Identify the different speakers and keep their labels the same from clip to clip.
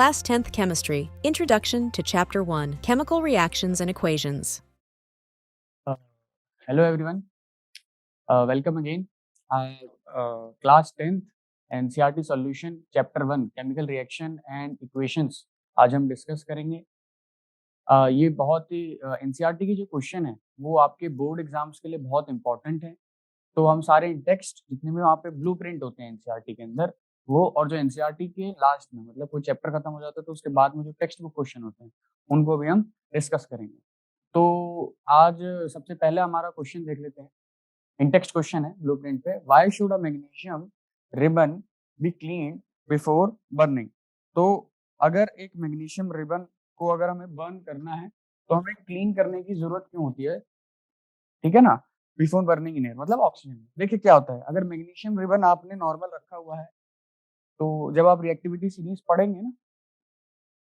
Speaker 1: Class 10th Chemistry, Introduction to Chapter 1, Chemical Reactions and Equations.
Speaker 2: Hello everyone, welcome again. Class 10th NCERT Solution Chapter 1 Chemical Reaction and Equations आज हम discuss करेंगे। ये बहुत ही NCERT की जो question है वो आपके बोर्ड एग्जाम्स के लिए बहुत इंपॉर्टेंट है। तो हम सारे टेक्स्ट जितने भी वहाँ पे ब्लूप्रिंट होते हैं NCERT के अंदर वो, और जो NCERT के लास्ट में मतलब कोई चैप्टर खत्म हो जाता है तो उसके बाद में जो टेक्स्ट बुक क्वेश्चन होते हैं उनको भी हम डिस्कस करेंगे। तो आज सबसे पहले हमारा क्वेश्चन देख लेते हैं। इन टेक्स्ट क्वेश्चन है ब्लूप्रिंट पे, why should a magnesium ribbon be clean before burning. तो अगर एक मैग्नीशियम रिबन को अगर हमें बर्न करना है तो हमें क्लीन करने की जरूरत क्यों होती है, ठीक है ना। बिफोर बर्निंग इन एयर मतलब ऑक्सीजन। देखिए क्या होता है, अगर मैग्नीशियम रिबन आपने नॉर्मल रखा हुआ है तो जब आप रिएक्टिविटी सीरीज पढ़ेंगे ना,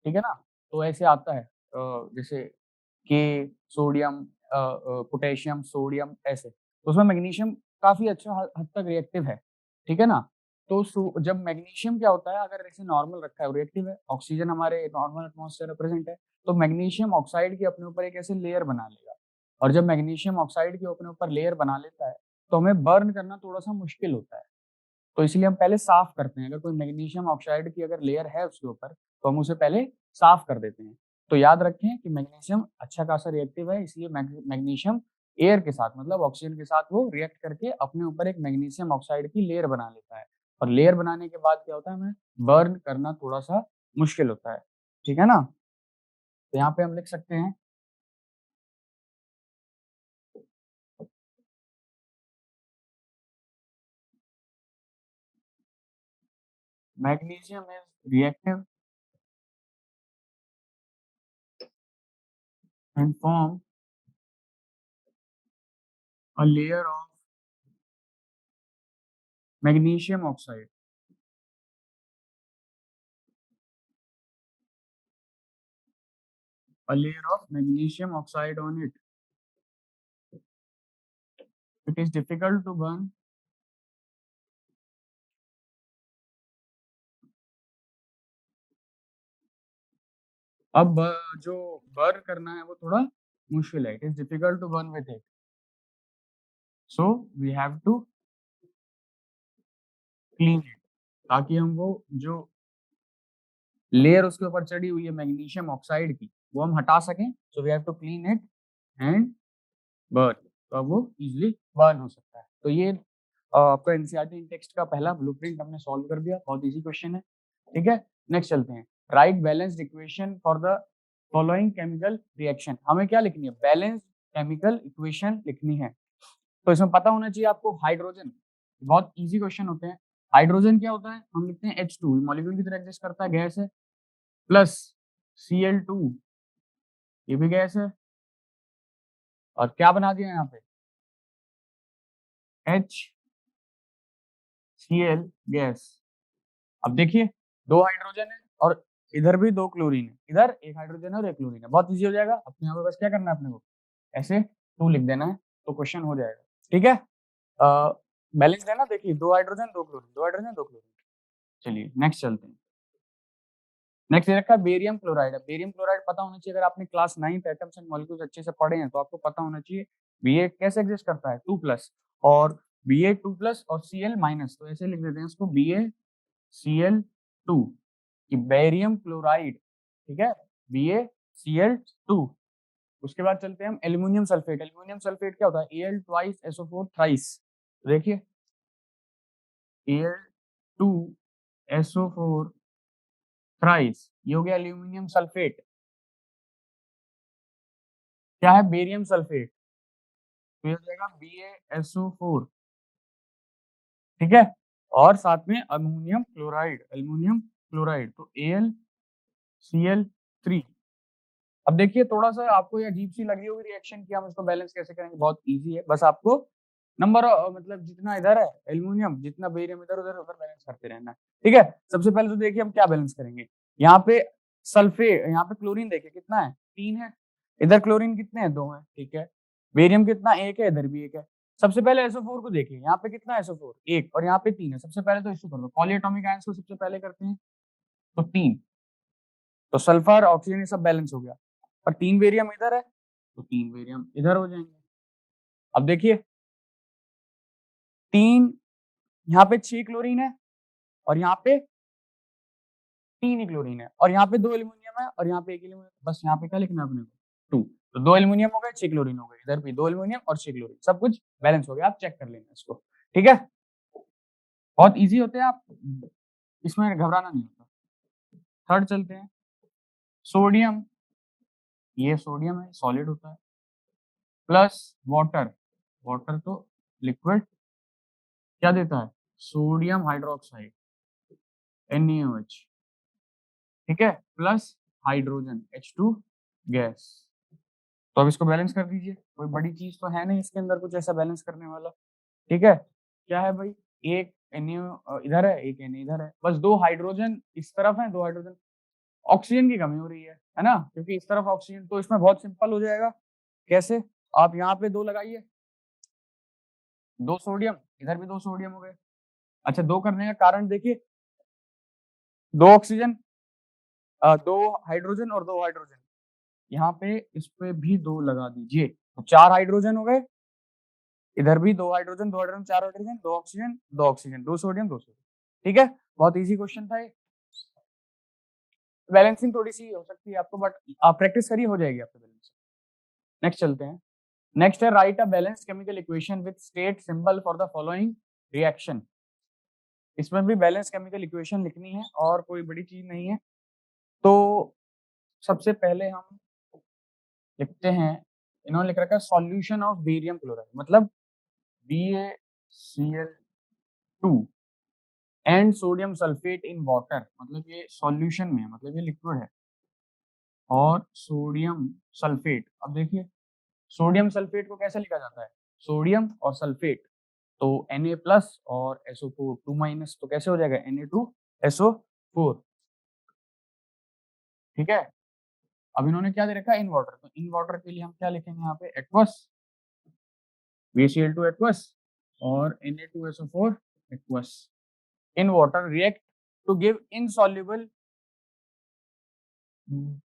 Speaker 2: ठीक है ना, तो ऐसे आता है जैसे के सोडियम पोटेशियम सोडियम ऐसे, तो उसमें मैग्नीशियम काफी अच्छा हद तक रिएक्टिव है, ठीक है ना। तो जब मैग्नीशियम क्या होता है, अगर ऐसे नॉर्मल रखा है रिएक्टिव है, ऑक्सीजन हमारे नॉर्मल एटमॉस्फेयर में प्रेजेंट है, तो मैग्नीशियम ऑक्साइड की अपने ऊपर एक ऐसे लेयर बना लेगा। और जब मैग्नीशियम ऑक्साइड की अपने ऊपर लेयर बना लेता है तो हमें बर्न करना थोड़ा सा मुश्किल होता है। तो इसलिए हम पहले साफ करते हैं। अगर कोई मैग्नीशियम ऑक्साइड की अगर लेयर है उसके ऊपर तो हम उसे पहले साफ कर देते हैं। तो याद रखें कि मैग्नीशियम अच्छा खासा रिएक्टिव है, इसलिए मैग्नीशियम एयर के साथ मतलब ऑक्सीजन के साथ वो रिएक्ट करके अपने ऊपर एक मैग्नीशियम ऑक्साइड की लेयर बना लेता है। और लेयर बनाने के बाद क्या होता है, हमें बर्न करना थोड़ा सा मुश्किल होता है, ठीक है ना। तो यहाँ पे हम लिख सकते हैं magnesium is reactive and form a layer of magnesium oxide on it. It is difficult to burn अब जो बर्न करना है वो थोड़ा मुश्किल है। It is difficult to burn with it, so we have to clean it, ताकि हम वो जो लेयर उसके ऊपर चढ़ी हुई है मैग्नीशियम ऑक्साइड की वो हम हटा सकें। So we have to clean it and burn, तो अब वो इजीली बर्न हो सकता है। तो ये आपका एनसीईआरटी टेक्स्ट का पहला ब्लूप्रिंट हमने सॉल्व कर दिया, बहुत इजी क्वेश्चन है, ठीक है। नेक्स्ट चलते हैं, right balanced equation for the following chemical reaction. हमें क्या लिखनी है, बैलेंस्ड केमिकल इक्वेशन लिखनी है। तो इसमें पता होना चाहिए आपको हाइड्रोजन, बहुत इजी क्वेश्चन होते हैं। हाइड्रोजन क्या होता है, हम लिखते हैं H2, मॉलिक्यूल की तरह एग्जिस्ट करता है, गैस है, प्लस Cl2, ये भी गैस है, और क्या बना दिया यहाँ पे HCl गैस। अब देखिए दो हाइड्रोजन है और इधर भी दो क्लोरीन है, इधर एक हाइड्रोजन है और एक क्लोरीन है, बहुत इजी हो जाएगा। अपने यहाँ पे बस क्या करना है, अपने को ऐसे 2 लिख देना है तो क्वेश्चन हो जाएगा, ठीक है। बैलेंस है ना, देखिए दो हाइड्रोजन दो क्लोरीन, दो हाइड्रोजन दो क्लोरीन। चलिए नेक्स्ट चलते हैं। नेक्स्ट रखा है बेरियम क्लोराइड। बेरियम क्लोराइड पता होना चाहिए, अगर आपने क्लास 9 एटम्स एंड मॉलिक्यूल्स अच्छे से पढ़े हैं तो आपको पता होना चाहिए Ba कैसे एग्जिस्ट करता है 2+ और Ba2+ और Cl-, तो ऐसे लिख देते हैं इसको BaCl2 कि बेरियम क्लोराइड, ठीक है, BaCl2। उसके बाद चलते हैं हम एल्यूमिनियम सल्फेट। एल्यूमिनियम सल्फेट क्या होता है, Al ट्वाइस SO4 थ्राइस। देखिए Al2SO4 थ्राइस, ये हो गया एल्यूमिनियम सल्फेट। क्या है, बेरियम सल्फेट, तो ये हो जाएगा BaSO4, ठीक है। और साथ में अमोनियम क्लोराइड, एल्यूमिनियम क्लोराइड, तो AlCl3। अब देखिए थोड़ा सा आपको ये अजीब सी लगी होगी रिएक्शन की, हम इसको बैलेंस कैसे करेंगे, बहुत इजी है। बस आपको नंबर मतलब जितना इधर है एल्यूमिनियम, जितना बेरियम इधर उधर उधर बैलेंस करते रहना है, ठीक है। सबसे पहले तो देखिए हम क्या बैलेंस करेंगे, यहाँ पे सल्फेट, यहाँ पे क्लोरीन देखिए कितना है 3 है, इधर क्लोरीन कितने हैं 2 है, ठीक है। बेरियम कितना 1 है, इधर भी 1 है। सबसे पहले SO4 को देखिए, यहाँ पे कितना है SO4 1 और यहाँ पे 3 है। सबसे पहले तो इसको कर दो, पॉलीएटॉमिक आयंस को सबसे पहले करते हैं, तो 3 तो सल्फर ऑक्सीजन ये सब बैलेंस हो गया, पर 3 बेरियम इधर है तो 3 बेरियम इधर हो जाएंगे। अब देखिए 3, यहाँ पे 6 क्लोरीन है और यहाँ पे 3 ही क्लोरीन है और यहाँ पे 2 एल्युमिनियम है और यहाँ पे 1 एल्युमिनियम, बस यहाँ पे क्या लिखना है अपने को 2, तो 2 एल्युमिनियम हो गए 6 क्लोरीन हो गए, इधर भी 2 एल्युमिनियम और 6 क्लोरीन, सब कुछ बैलेंस हो गया। आप चेक कर लेना इसको, ठीक है, बहुत इजी होते हैं, आप इसमें घबराना नहीं होता। थर्ड चलते हैं, सोडियम, ये सोडियम है सॉलिड होता है, प्लस वाटर, वाटर तो लिक्विड क्या देता है, सोडियम हाइड्रोक्साइड NaOH, ठीक है, प्लस हाइड्रोजन H2 गैस। तो अब इसको बैलेंस कर दीजिए, कोई बड़ी चीज तो है नहीं इसके अंदर कुछ ऐसा बैलेंस करने वाला, ठीक है, क्या है भाई, एक Na इधर है, एक Na इधर है, बस 2 हाइड्रोजन इस तरफ है, 2 हाइड्रोजन, ऑक्सीजन की कमी हो रही है ना, क्योंकि इस तरफ ऑक्सीजन, तो इसमें बहुत सिंपल हो जाएगा, कैसे, आप यहाँ पे 2 लगाइए, 2 सोडियम, इधर भी 2 सोडियम हो गए। अच्छा, 2 करने का कारण देखिए, 2 ऑक्सीजन, 2 हाइड्रोजन और 2 हाइड्रोजन, यहाँ पे इस पे भी 2 लगा दीजिए, तो 4 हाइड्रोजन हो गए, इधर भी 2 hydrogen, 2 hydrogen, 4 hydrogen, 2 oxygen, 2 oxygen, 2 sodium, 2 sodium, ठीक है, बहुत इजी क्वेश्चन था ये। बैलेंसिंग थोड़ी सी हो सकती है आपको, बट आप प्रैक्टिस करिए, हो जाएगी आपको बैलेंसिंग। नेक्स्ट चलते हैं, नेक्स्ट है right a balanced chemical equation with state symbol for the following reaction. इसमें भी बैलेंस केमिकल इक्वेशन लिखनी है और कोई बड़ी चीज नहीं है। तो सबसे पहले हम लिखते हैं, इन्होंने लिख रखा है सॉल्यूशन ऑफ बेरियम क्लोराइड, मतलब BaCl2 and sodium sulphate in water, मतलब ये सॉल्यूशन में है, मतलब ये लिक्विड है, और सोडियम सल्फेट, अब देखिए सोडियम सल्फेट को कैसे लिखा जाता है, सोडियम और सल्फेट, तो Na प्लस और SO4 2 माइनस, तो कैसे हो जाएगा Na2SO4, ठीक है। अब इन्होंने क्या दे रखा है, इन वाटर, तो इन वाटर के लिए हम क्या लिखेंगे यहाँ पे, एक्वस, BaCl2 एक्वस और Na2SO4 aqueous, in water react to give insoluble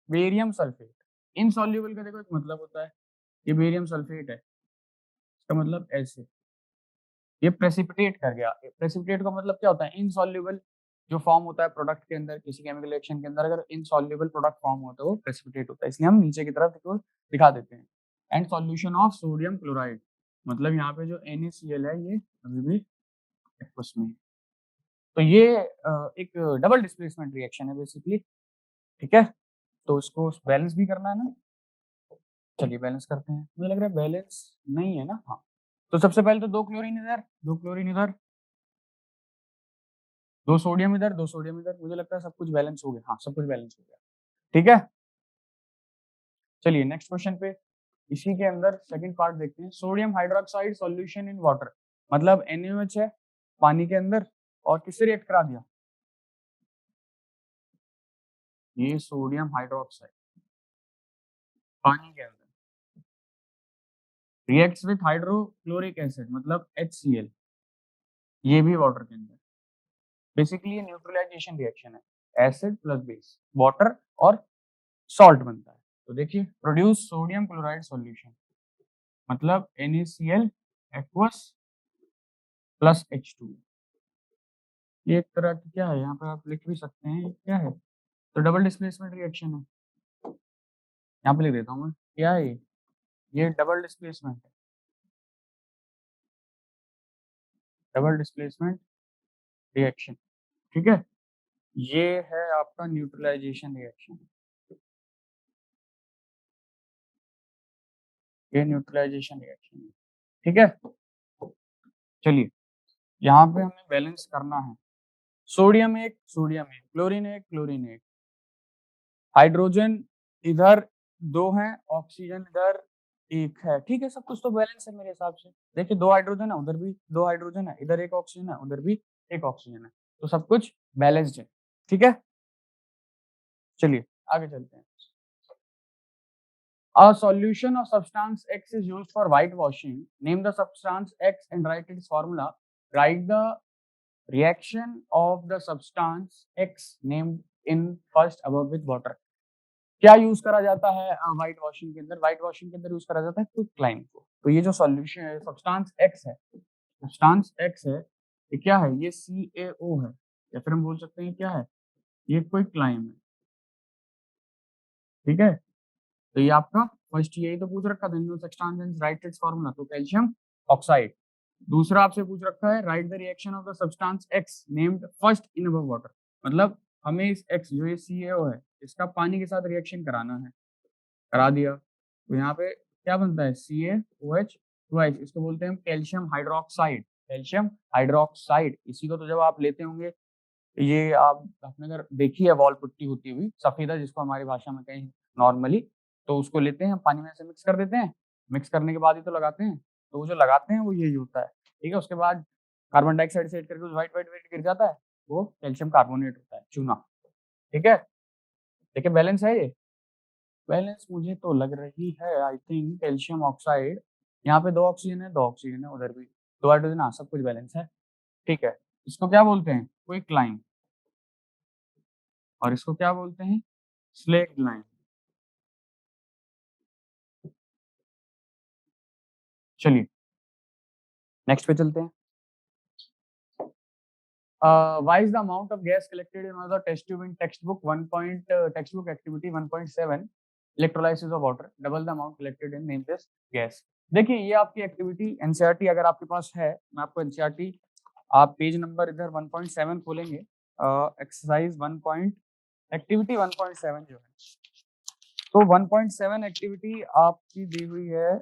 Speaker 2: barium sulphate. Insoluble का देखो एक मतलब होता है, ये बेरियम सल्फेट है, इसका मतलब ऐसे, ये प्रेसिपिटेट कर गया, प्रेसिपिटेट का मतलब क्या होता है, इनसॉल्युबल जो फॉर्म होता है प्रोडक्ट के अंदर, किसी केमिकल रिएक्शन के अंदर अगर इनसॉल्युबल प्रोडक्ट फॉर्म होता है वो प्रेसिपिटेट होता है, इसलिए हम नीचे की तरफ दिखा देते हैं। And solution of sodium chloride, मतलब यहाँ पे जो NaCl है ये अभी भी एक्वस में है, तो ये एक डबल डिस्प्लेसमेंट रिएक्शन है बेसिकली, ठीक है, तो इसको बैलेंस भी करना है ना, चलिए बैलेंस करते हैं, मुझे लग रहा है बैलेंस नहीं है ना, हाँ, तो सबसे पहले तो 2 क्लोरीन इधर, 2 क्लोरीन इधर, 2 सोडियम इधर, 2 सोडियम इधर, मुझे लगता है सब कुछ बैलेंस हो गया, हाँ सब कुछ बैलेंस हो गया, ठीक है। चलिए नेक्स्ट क्वेश्चन पे, इसी के अंदर सेकंड पार्ट देखते हैं, sodium hydroxide solution in water, मतलब NaOH है पानी के अंदर और किससे रिएक्ट करा दिया, ये सोडियम हाइड्रोक्साइड पानी के अंदर रिएक्ट्स विद हाइड्रोक्लोरिक एसिड, मतलब HCl, ये भी वाटर के अंदर, बेसिकली ये न्यूट्रलाइजेशन रिएक्शन है, एसिड प्लस बेस, वाटर और सॉल्ट बनता है, तो देखिए प्रोड्यूस सोडियम क्लोराइड सॉल्यूशन, मतलब NaCl एक्वस प्लस H2, ये एक तरह की क्या है, यहाँ पे आप लिख भी सकते हैं क्या है, तो डबल डिस्प्लेसमेंट रिएक्शन है, यहाँ पे लिख देता हूँ मैं, क्या है ये डबल डिस्प्लेसमेंट है, डबल डिस्प्लेसमेंट रिएक्शन, ठीक है, ये है आपका न्यूट्रलाइजेशन रिएक्शन, ये न्यूट्रलाइजेशन रिएक्शन है, ठीक है। चलिए यहाँ पे हमें बैलेंस करना है, सोडियम एक, क्लोरीन एक, क्लोरीन एक, हाइड्रोजन इधर 2 हैं, ऑक्सीजन इधर 1 है, ठीक है, सब कुछ तो बैलेंस है मेरे हिसाब से, देखिए 2 हाइड्रोजन है, उधर भी 2 हाइड्रोजन है, इधर 1 ऑक्सीजन है, उधर भी 1 ऑक्सीजन है, तो सब कुछ बैलेंस्ड है, ठीक है। चलिए आगे चलते हैं, A solution of substance X is used for whitewashing. Name the substance X and write its formula. Write the reaction of the substance X named in first above with water। क्या use करा जाता है white washing के अंदर? White washing के अंदर use करा जाता है क्विकलाइम को। तो ये जो सॉल्यूशन है, सब्सटेंस एक्स है, सब्सटेंस एक्स है, ये क्या है? ये CaO है, या फिर हम बोल सकते हैं क्या है? ये क्विकलाइम है, ठीक है। तो ये आपका फर्स्ट, यही तो पूछ रखा था, substance and right it's formula, तो कैल्शियम ऑक्साइड। दूसरा आपसे पूछ रखा है right the reaction of the substance x named first in above water. मतलब हमें इस एक्स जो ये CaO है, इसका पानी के साथ रिएक्शन कराना है, करा दिया। तो यहाँ पे क्या बनता है? CaOH ट्वाइस, इसको बोलते हैं हम कैल्शियम हाइड्रोक्साइड। कैल्शियम हाइड्रोक्साइड, इसी को तो जब आप लेते होंगे, ये आप आपने अगर देखी है वॉल पुट्टी होती हुई सफेदा, जिसको हमारी भाषा में कहें नॉर्मली, तो उसको लेते हैं पानी में से मिक्स कर देते हैं, मिक्स करने के बाद ही तो लगाते हैं। तो वो जो लगाते हैं वो यही होता है, ठीक है। उसके बाद कार्बन डाइऑक्साइड से करके व्हाइट व्हाइट व्हाइट गिर जाता है, वो कैल्शियम कार्बोनेट होता है, चूना, ठीक है। देखिए बैलेंस है ये, बैलेंस मुझे तो लग रही है, आई थिंक कैल्शियम ऑक्साइड, यहाँ पे 2 ऑक्सीजन है, 2 ऑक्सीजन है, उधर भी 2 हाइड्रोजन, हाँ सब कुछ बैलेंस है, ठीक है। इसको क्या बोलते हैं? क्विकलाइम। और इसको क्या बोलते हैं? Slaked line. चलिए नेक्स्ट पे चलते हैं। Why is the amount of gas collected in one of the test tube in textbook textbook activity 1.7 electrolysis of water double the amount collected in name this gas? देखिए ये आपकी activity NCERT अगर आपके पास है, मैं आपको एनसीईआरटी, आप page number इधर 1.7 खोलेंगे, एक्सरसाइज 1 पॉइंट एक्टिविटी 1.7 जो है, तो 1.7 एक्टिविटी आपकी दी हुई है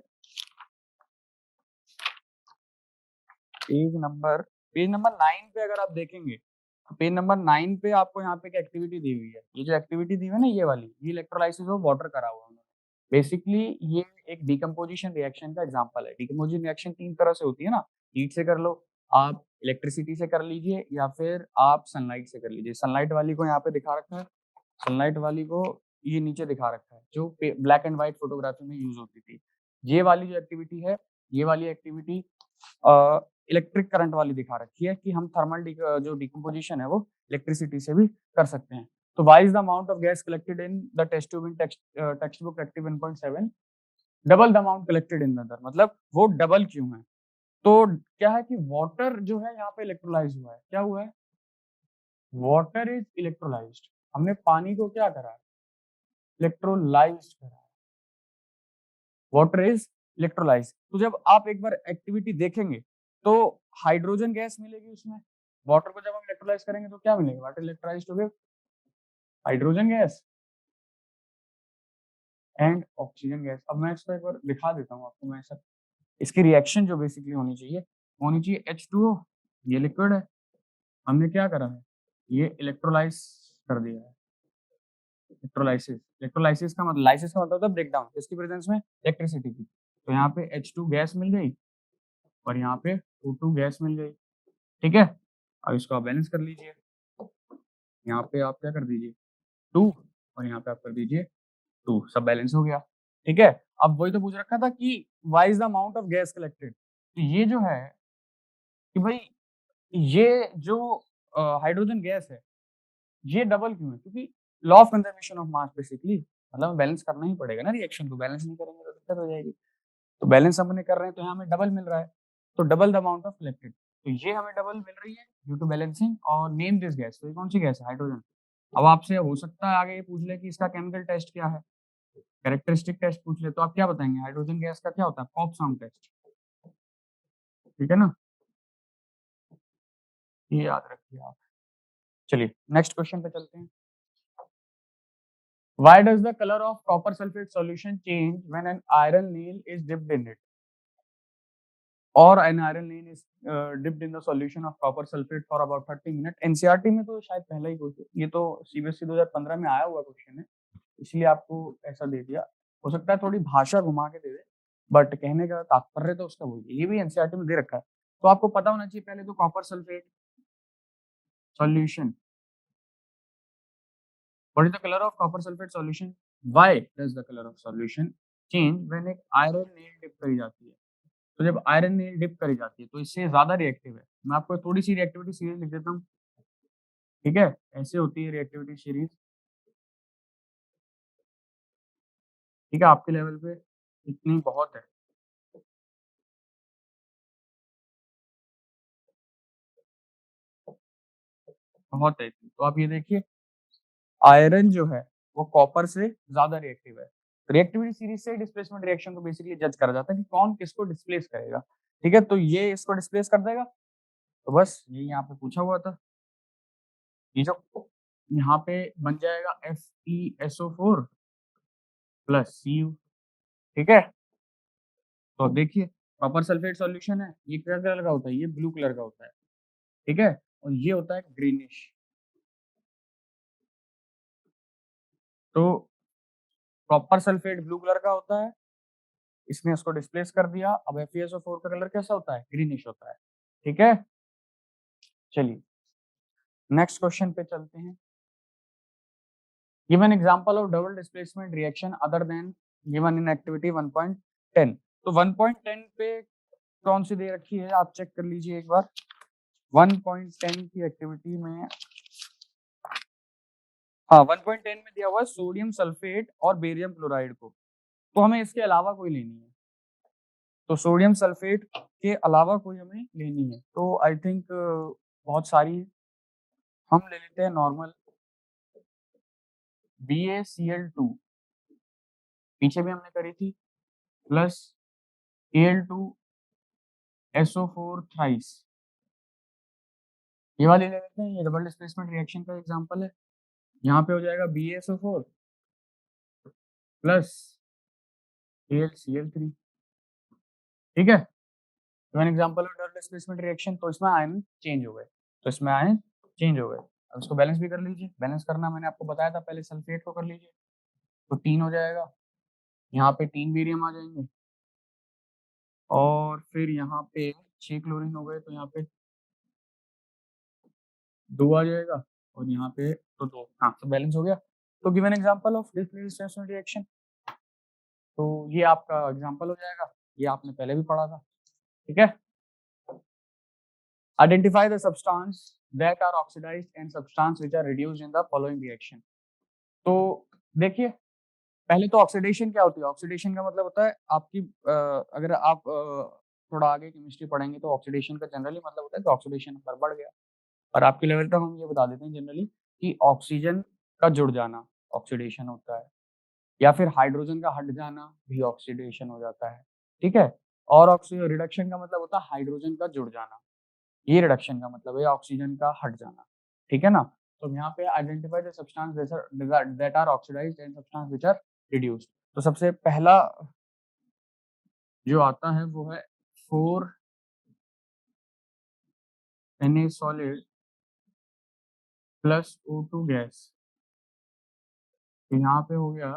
Speaker 2: पेज नंबर 9 पे। अगर आप देखेंगे तो पेज नंबर 9 पे आपको यहाँ पे एक एक्टिविटी दी हुई है। ये जो एक्टिविटी दी हुई है ना, ये वाली, ये इलेक्ट्रोलाइसिस ऑफ वाटर करा हुआ है उन्होंने। बेसिकली ये एक डिकम्पोजिशन रिएक्शन का एग्जांपल है। डिकम्पोजिशन रिएक्शन 3 तरह से होती है ना, हीट से कर लो, आप इलेक्ट्रिसिटी से कर लीजिए, या फिर आप सनलाइट से कर लीजिए। सनलाइट वाली को यहाँ पे दिखा रखा है, सनलाइट वाली को ये नीचे दिखा रखा है, जो ब्लैक एंड व्हाइट फोटोग्राफी में यूज होती थी। ये वाली जो एक्टिविटी है, ये वाली एक्टिविटी इलेक्ट्रिक करंट वाली दिखा रखी है, कि हम थर्मल जो डिकम्पोजिशन है वो इलेक्ट्रिसिटी से भी कर सकते हैं। तो why is the amount of gas collected in the test tube in text book active 1.7 double the amount collected in the other? मतलब वो डबल क्यों है? तो क्या है कि वाटर जो है यहाँ पे इलेक्ट्रोलाइज हुआ है। क्या हुआ है? Water is electrolysed. हमने पानी को क्या करा है? इलेक्ट्रोलाइज्ड करा है। Water is electrolysed. तो जब आप एक बार एक्टिविटी देखेंगे तो हाइड्रोजन गैस मिलेगी उसमें। वाटर को जब हम इलेक्ट्रोलाइज करेंगे तो क्या मिलेगा? वाटर इलेक्ट्रोलाइज्ड हो गया, hydrogen gas and oxygen gas. अब मैं इसको एक बार दिखा देता हूँ आपको, मैं ऐसा, इसकी रिएक्शन जो बेसिकली होनी चाहिए H2O, ये लिक्विड है, हमने क्या करा है? ये इलेक्ट्रोलाइज कर दिया है। इलेक्ट्रोलाइसिस, इलेक्ट्रोलाइसिस का मतलब, लाइसिस का मतलब होता है ब्रेकडाउन, इसकी प्रेजेंस में इलेक्ट्रिसिटी की। तो यहाँ पे H2 गैस मिल गई और यहाँ पे O2 गैस मिल गई, ठीक है। अब इसको आप बैलेंस कर लीजिए, यहाँ पे आप क्या कर दीजिए 2, और यहाँ पे आप कर दीजिए 2, सब बैलेंस हो गया, ठीक है। अब वही तो पूछ रखा था कि why is the amount of gas collected. तो ये जो है कि भाई ये जो हाइड्रोजन गैस है, ये डबल क्यों है? क्योंकि law of conservation of mass basically, मतलब बैलेंस करना ही पड़ेगा ना रिएक्शन को, बैलेंस नहीं करेंगे तो दिक्कत हो जाएगी। तो बैलेंस हमने कर रहे हैं तो यहाँ हमें डबल मिल रहा है, तो double the amount of collected, तो ये हमें डबल मिल रही है ड्यू टू बैलेंसिंग। और नेम दिस गैस, तो ये कौन सी गैस है? हाइड्रोजन। अब आपसे हो सकता है आगे ये पूछ ले कि इसका केमिकल टेस्ट क्या है, कैरेक्टरिस्टिक टेस्ट पूछ ले, तो आप क्या बताएंगे? हाइड्रोजन गैस का क्या होता है? पॉपसॉम टेस्ट, ठीक है ना, ये याद रखिए आप। चलिए नेक्स्ट क्वेश्चन पे चलते हैं। Why does the color of copper sulfate solution change when an iron nail is dipped in it? Or an iron nail is dipped in the solution of copper sulfate for about 30 minutes. NCERT में तो शायद पहला ही question, ये तो CBSE 2015 में आया हुआ question है, इसलिए आपको ऐसा दे दिया। हो सकता है थोड़ी भाषा घुमा के दे दे, बट कहने का तात्पर्य तो उसका वही है। ये भी एनसीईआरटी में दे रखा है, तो आपको पता होना चाहिए पहले तो copper sulphate solution. What is the color of copper sulfate solution? Why does the color of solution change when एक आयरन नेल डिप करी जाती है? तो जब आयरन नेल डिप करी जाती है तो इससे ज्यादा रिएक्टिव है। मैं आपको थोड़ी सी रिएक्टिविटी सीरीज लिख देता हूँ। ठीक है, ऐसे होती है रिएक्टिविटी सीरीज। ठीक है, आपके लेवल पे इतनी बहुत है। बहुत है इतनी। तो आप ये देखिए, आयरन जो है वो कॉपर से ज्यादा रिएक्टिव है। रिएक्टिविटी सीरीज से डिस्प्लेसमेंट रिएक्शन को बेसिकली जज करा जाता है कि कौन किसको डिस्प्लेस करेगा। ठीक है, तो ये इसको डिस्प्लेस कर देगा। तो बस ये यहाँ पे पूछा हुआ था। ये जो यहाँ पे बन जाएगा FeSO4 प्लस Cu। ठीक है, तो अब देखिए, कॉपर सल्फेट सॉल्यूशन है, ये क्या कलर का होता है, ये ब्लू कलर का होता है। ठीक है, और ये होता है ग्रीनिश। तो कॉपर सल्फेट ब्लू कलर का होता है, इसने उसको डिस्प्लेस कर दिया। अब FeSO4 का कलर कैसा होता है, ग्रीनिश होता है। ठीक है, चलिए नेक्स्ट क्वेश्चन पे चलते हैं। Given example of double displacement reaction other than given in activity 1.10। तो 1.10 पे कौन सी दे रखी है, आप चेक कर लीजिए एक बार। 1.10 की एक्टिविटी में, हाँ 1.10 में दिया हुआ है सोडियम सल्फेट और बेरियम क्लोराइड को। तो हमें इसके अलावा कोई लेनी है। तो सोडियम सल्फेट के अलावा कोई हमें लेनी है, तो आई थिंक बहुत सारी है। हम ले लेते हैं नॉर्मल BaCl2, पीछे भी हमने करी थी, प्लस Al2SO4 थ्राइस। ये वाली ले लेते हैं, ये डबल डिस्प्लेसमेंट रिएक्शन का एग्जांपल है। यहाँ पे हो जाएगा BaSO4 प्लस AlCl3। ठीक है, तो an example of double displacement reaction. तो इसमें आयन चेंज हो गए, तो इसमें आयन चेंज हो गए। अब इसको बैलेंस भी कर लीजिए। बैलेंस करना मैंने आपको बताया था, पहले सल्फेट को कर लीजिए, तो 3 हो जाएगा। यहाँ पे 3 बेरियम आ जाएंगे, और फिर यहाँ पे 6 क्लोरीन हो गए, तो यहाँ पे 2 आ जाएगा, और यहाँ पे तो 2। हाँ, तो बैलेंस हो गया। तो given example of displacement reaction, तो ये आपका एग्जांपल हो जाएगा, ये आपने पहले भी पढ़ा था। ठीक है, identify the substance that are oxidised and substance which are reduced in the following reaction. तो देखिए, पहले तो ऑक्सीडेशन क्या होती है। ऑक्सीडेशन का मतलब होता है आपकी अगर आप थोड़ा आगे केमिस्ट्री पढ़ेंगे तो ऑक्सीडेशन का जनरली मतलब होता है कि ऑक्सीडेशन नंबर बढ़ गया। और आपके लेवल तक हम ये बता देते हैं जनरली कि ऑक्सीजन का जुड़ जाना ऑक्सीडेशन होता है, या फिर हाइड्रोजन का हट जाना भी ऑक्सीडेशन हो जाता है। ठीक है, और ऑक्सीजन रिडक्शन का मतलब होता है हाइड्रोजन का जुड़ जाना, ये रिडक्शन का मतलब है ऑक्सीजन का हट जाना। ठीक है ना, तो यहाँ पे identify the substance that are oxidised and substance which are reduced. तो सबसे पहला जो आता है वो है 4Na solid plus O2 gas. तो यहाँ पे हो गया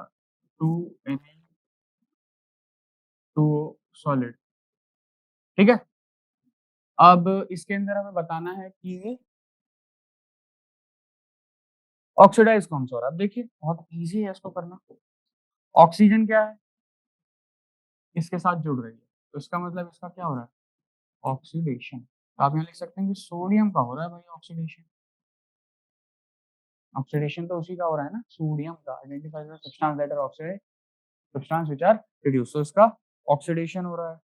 Speaker 2: 2Na2O सॉलिड। ठीक है, अब इसके अंदर हमें बताना है कि ऑक्सीडाइज कौन सा हो रहा है। अब देखिए, बहुत इजी है इसको करना। ऑक्सीजन क्या है, इसके साथ जुड़ रही है, तो इसका मतलब इसका क्या हो रहा है, ऑक्सीडेशन। तो आप यहाँ लिख सकते हैं कि सोडियम का हो रहा है भाई ऑक्सीडेशन। ऑक्सीडेशन तो उसी का हो रहा है ना, सोडियम का। Identify the substance that are oxidised, substance which are reduced. तो इसका ऑक्सीडेशन हो रहा है।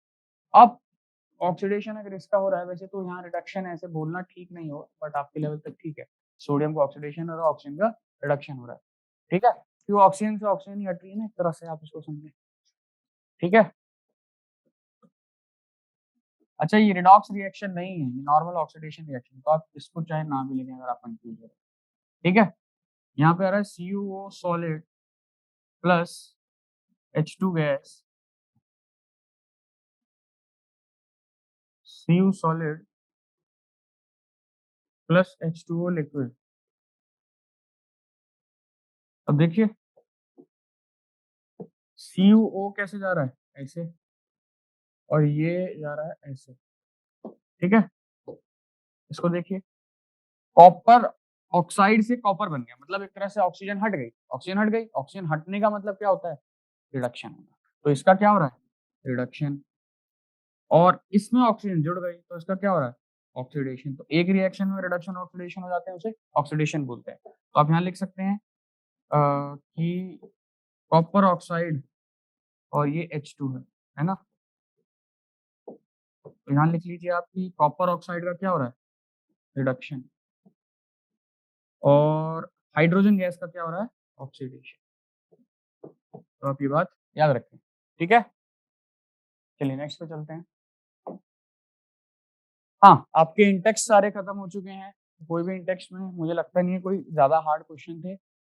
Speaker 2: अब ऑक्सीडेशन अगर इसका हो रहा है, वैसे तो यहाँ रिडक्शन ऐसे बोलना ठीक नहीं हो, बट आपके लेवल तक ठीक है। सोडियम का ऑक्सीडेशन हो रहा है, ऑक्सीजन का रिडक्शन हो रहा है। ठीक है, क्यों ऑक्सीजन से ऑक्सीजन ही हट रही है ना, एक तरह से आप इसको समझे। ठीक है, अच्छा ये रिडॉक्स रिएक्शन नहीं है, ये नॉर्मल ऑक्सीडेशन रिएक्शन। तो आप इसको चाहे ना भी लिखें अगर आप कंफ्यूज हो। ठीक है, यहाँ पे आ रहा है CuO solid plus H2 gas, Cu solid plus H2O liquid. अब देखिए, CuO कैसे जा रहा है, ऐसे, और ये जा रहा है ऐसे। ठीक है, इसको देखिए, कॉपर ऑक्साइड से कॉपर बन गया, मतलब एक तरह से ऑक्सीजन हट गई। ऑक्सीजन हट गई, ऑक्सीजन हटने का मतलब क्या होता है, रिडक्शन होना। तो इसका क्या हो रहा है, रिडक्शन। और इसमें ऑक्सीजन जुड़ गई, तो इसका क्या हो रहा है, ऑक्सीडेशन। तो एक रिएक्शन में रिडक्शन ऑक्सीडेशन हो जाते हैं, उसे ऑक्सीडेशन बोलते हैं। तो आप यहाँ लिख सकते हैं कि कॉपर ऑक्साइड और ये H2 है ना। तो यहाँ लिख लीजिए आप कि कॉपर ऑक्साइड का क्या हो रहा है, रिडक्शन, और हाइड्रोजन गैस का क्या हो रहा है, ऑक्सीडेशन। तो आप ये बात याद रखें, ठीक है। चलिए नेक्स्ट पे चलते हैं। हाँ, आपके इंटेक्स सारे खत्म हो चुके हैं। कोई भी इंटेक्स में मुझे लगता नहीं है कोई ज्यादा हार्ड क्वेश्चन थे।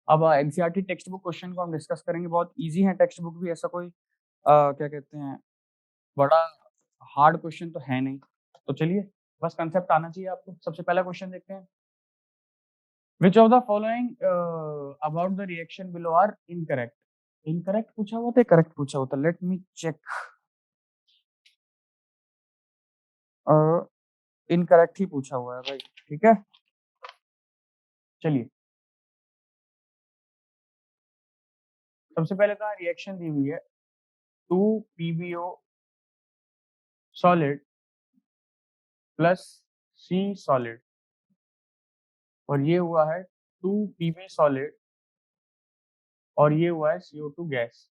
Speaker 2: अब एनसीईआरटी टेक्स्ट बुक क्वेश्चन को हम डिस्कस करेंगे। बहुत इजी है टेक्स्ट बुक भी, ऐसा कोई क्या कहते हैं बड़ा हार्ड क्वेश्चन तो है नहीं। तो चलिए, बस कंसेप्ट आना चाहिए आपको। सबसे पहला क्वेश्चन देखते हैं। Which of the following about the reaction below are incorrect. Incorrect पूछा हुआ था, करेक्ट पूछा हुआ था, लेट मी चेक। इनकरेक्ट ही पूछा हुआ है भाई, ठीक है। चलिए, सबसे पहले तो रिएक्शन दी हुई है 2 PbO solid plus C solid, और ये हुआ है 2 Pb सॉलिड, और ये हुआ है CO2 गैस।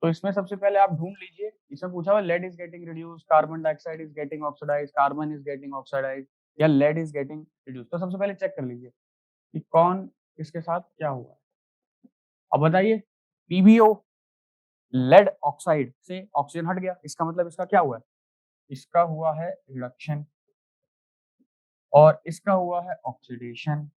Speaker 2: तो इसमें सबसे पहले आप ढूंढ लीजिए, इसमें पूछा हुआ lead is getting reduce, carbon dioxide is getting oxidise, carbon is getting oxidise, या लेड इज गेटिंग रिड्यूस। तो सबसे पहले चेक कर लीजिए कि कौन किसके साथ क्या हुआ है। अब बताइए, PbO लेड ऑक्साइड से ऑक्सीजन हट गया, इसका मतलब इसका क्या हुआ है, इसका हुआ है रिडक्शन, और इसका हुआ है ऑक्सीडेशन।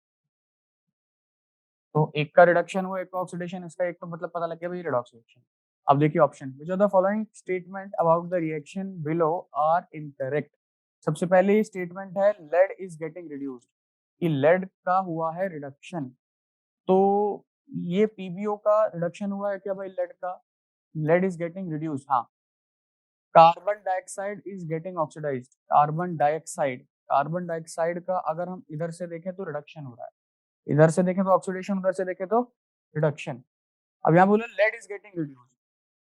Speaker 2: तो एक का रिडक्शन हुआ, एक का ऑक्सीडेशन, इसका एक तो मतलब पता लग गया भाई रेड ऑक्सीडेशन। अब देखिए option, which of the following statement about the reaction below are incorrect. सबसे पहले स्टेटमेंट है लेड इज गेटिंग रिड्यूस्ड, कि लेड का हुआ है रिडक्शन। तो ये PbO का रिडक्शन हुआ है क्या भाई, लेड का, लेड इज गेटिंग रिड्यूस्ड। हाँ, carbon dioxide is getting oxidised, carbon dioxide का अगर हम इधर से देखें तो रिडक्शन हो रहा है, इधर से देखें तो ऑक्सीडेशन, उधर से देखें तो रिडक्शन। अब यहाँ बोले लेड इज गेटिंग रिड्यूस्ड।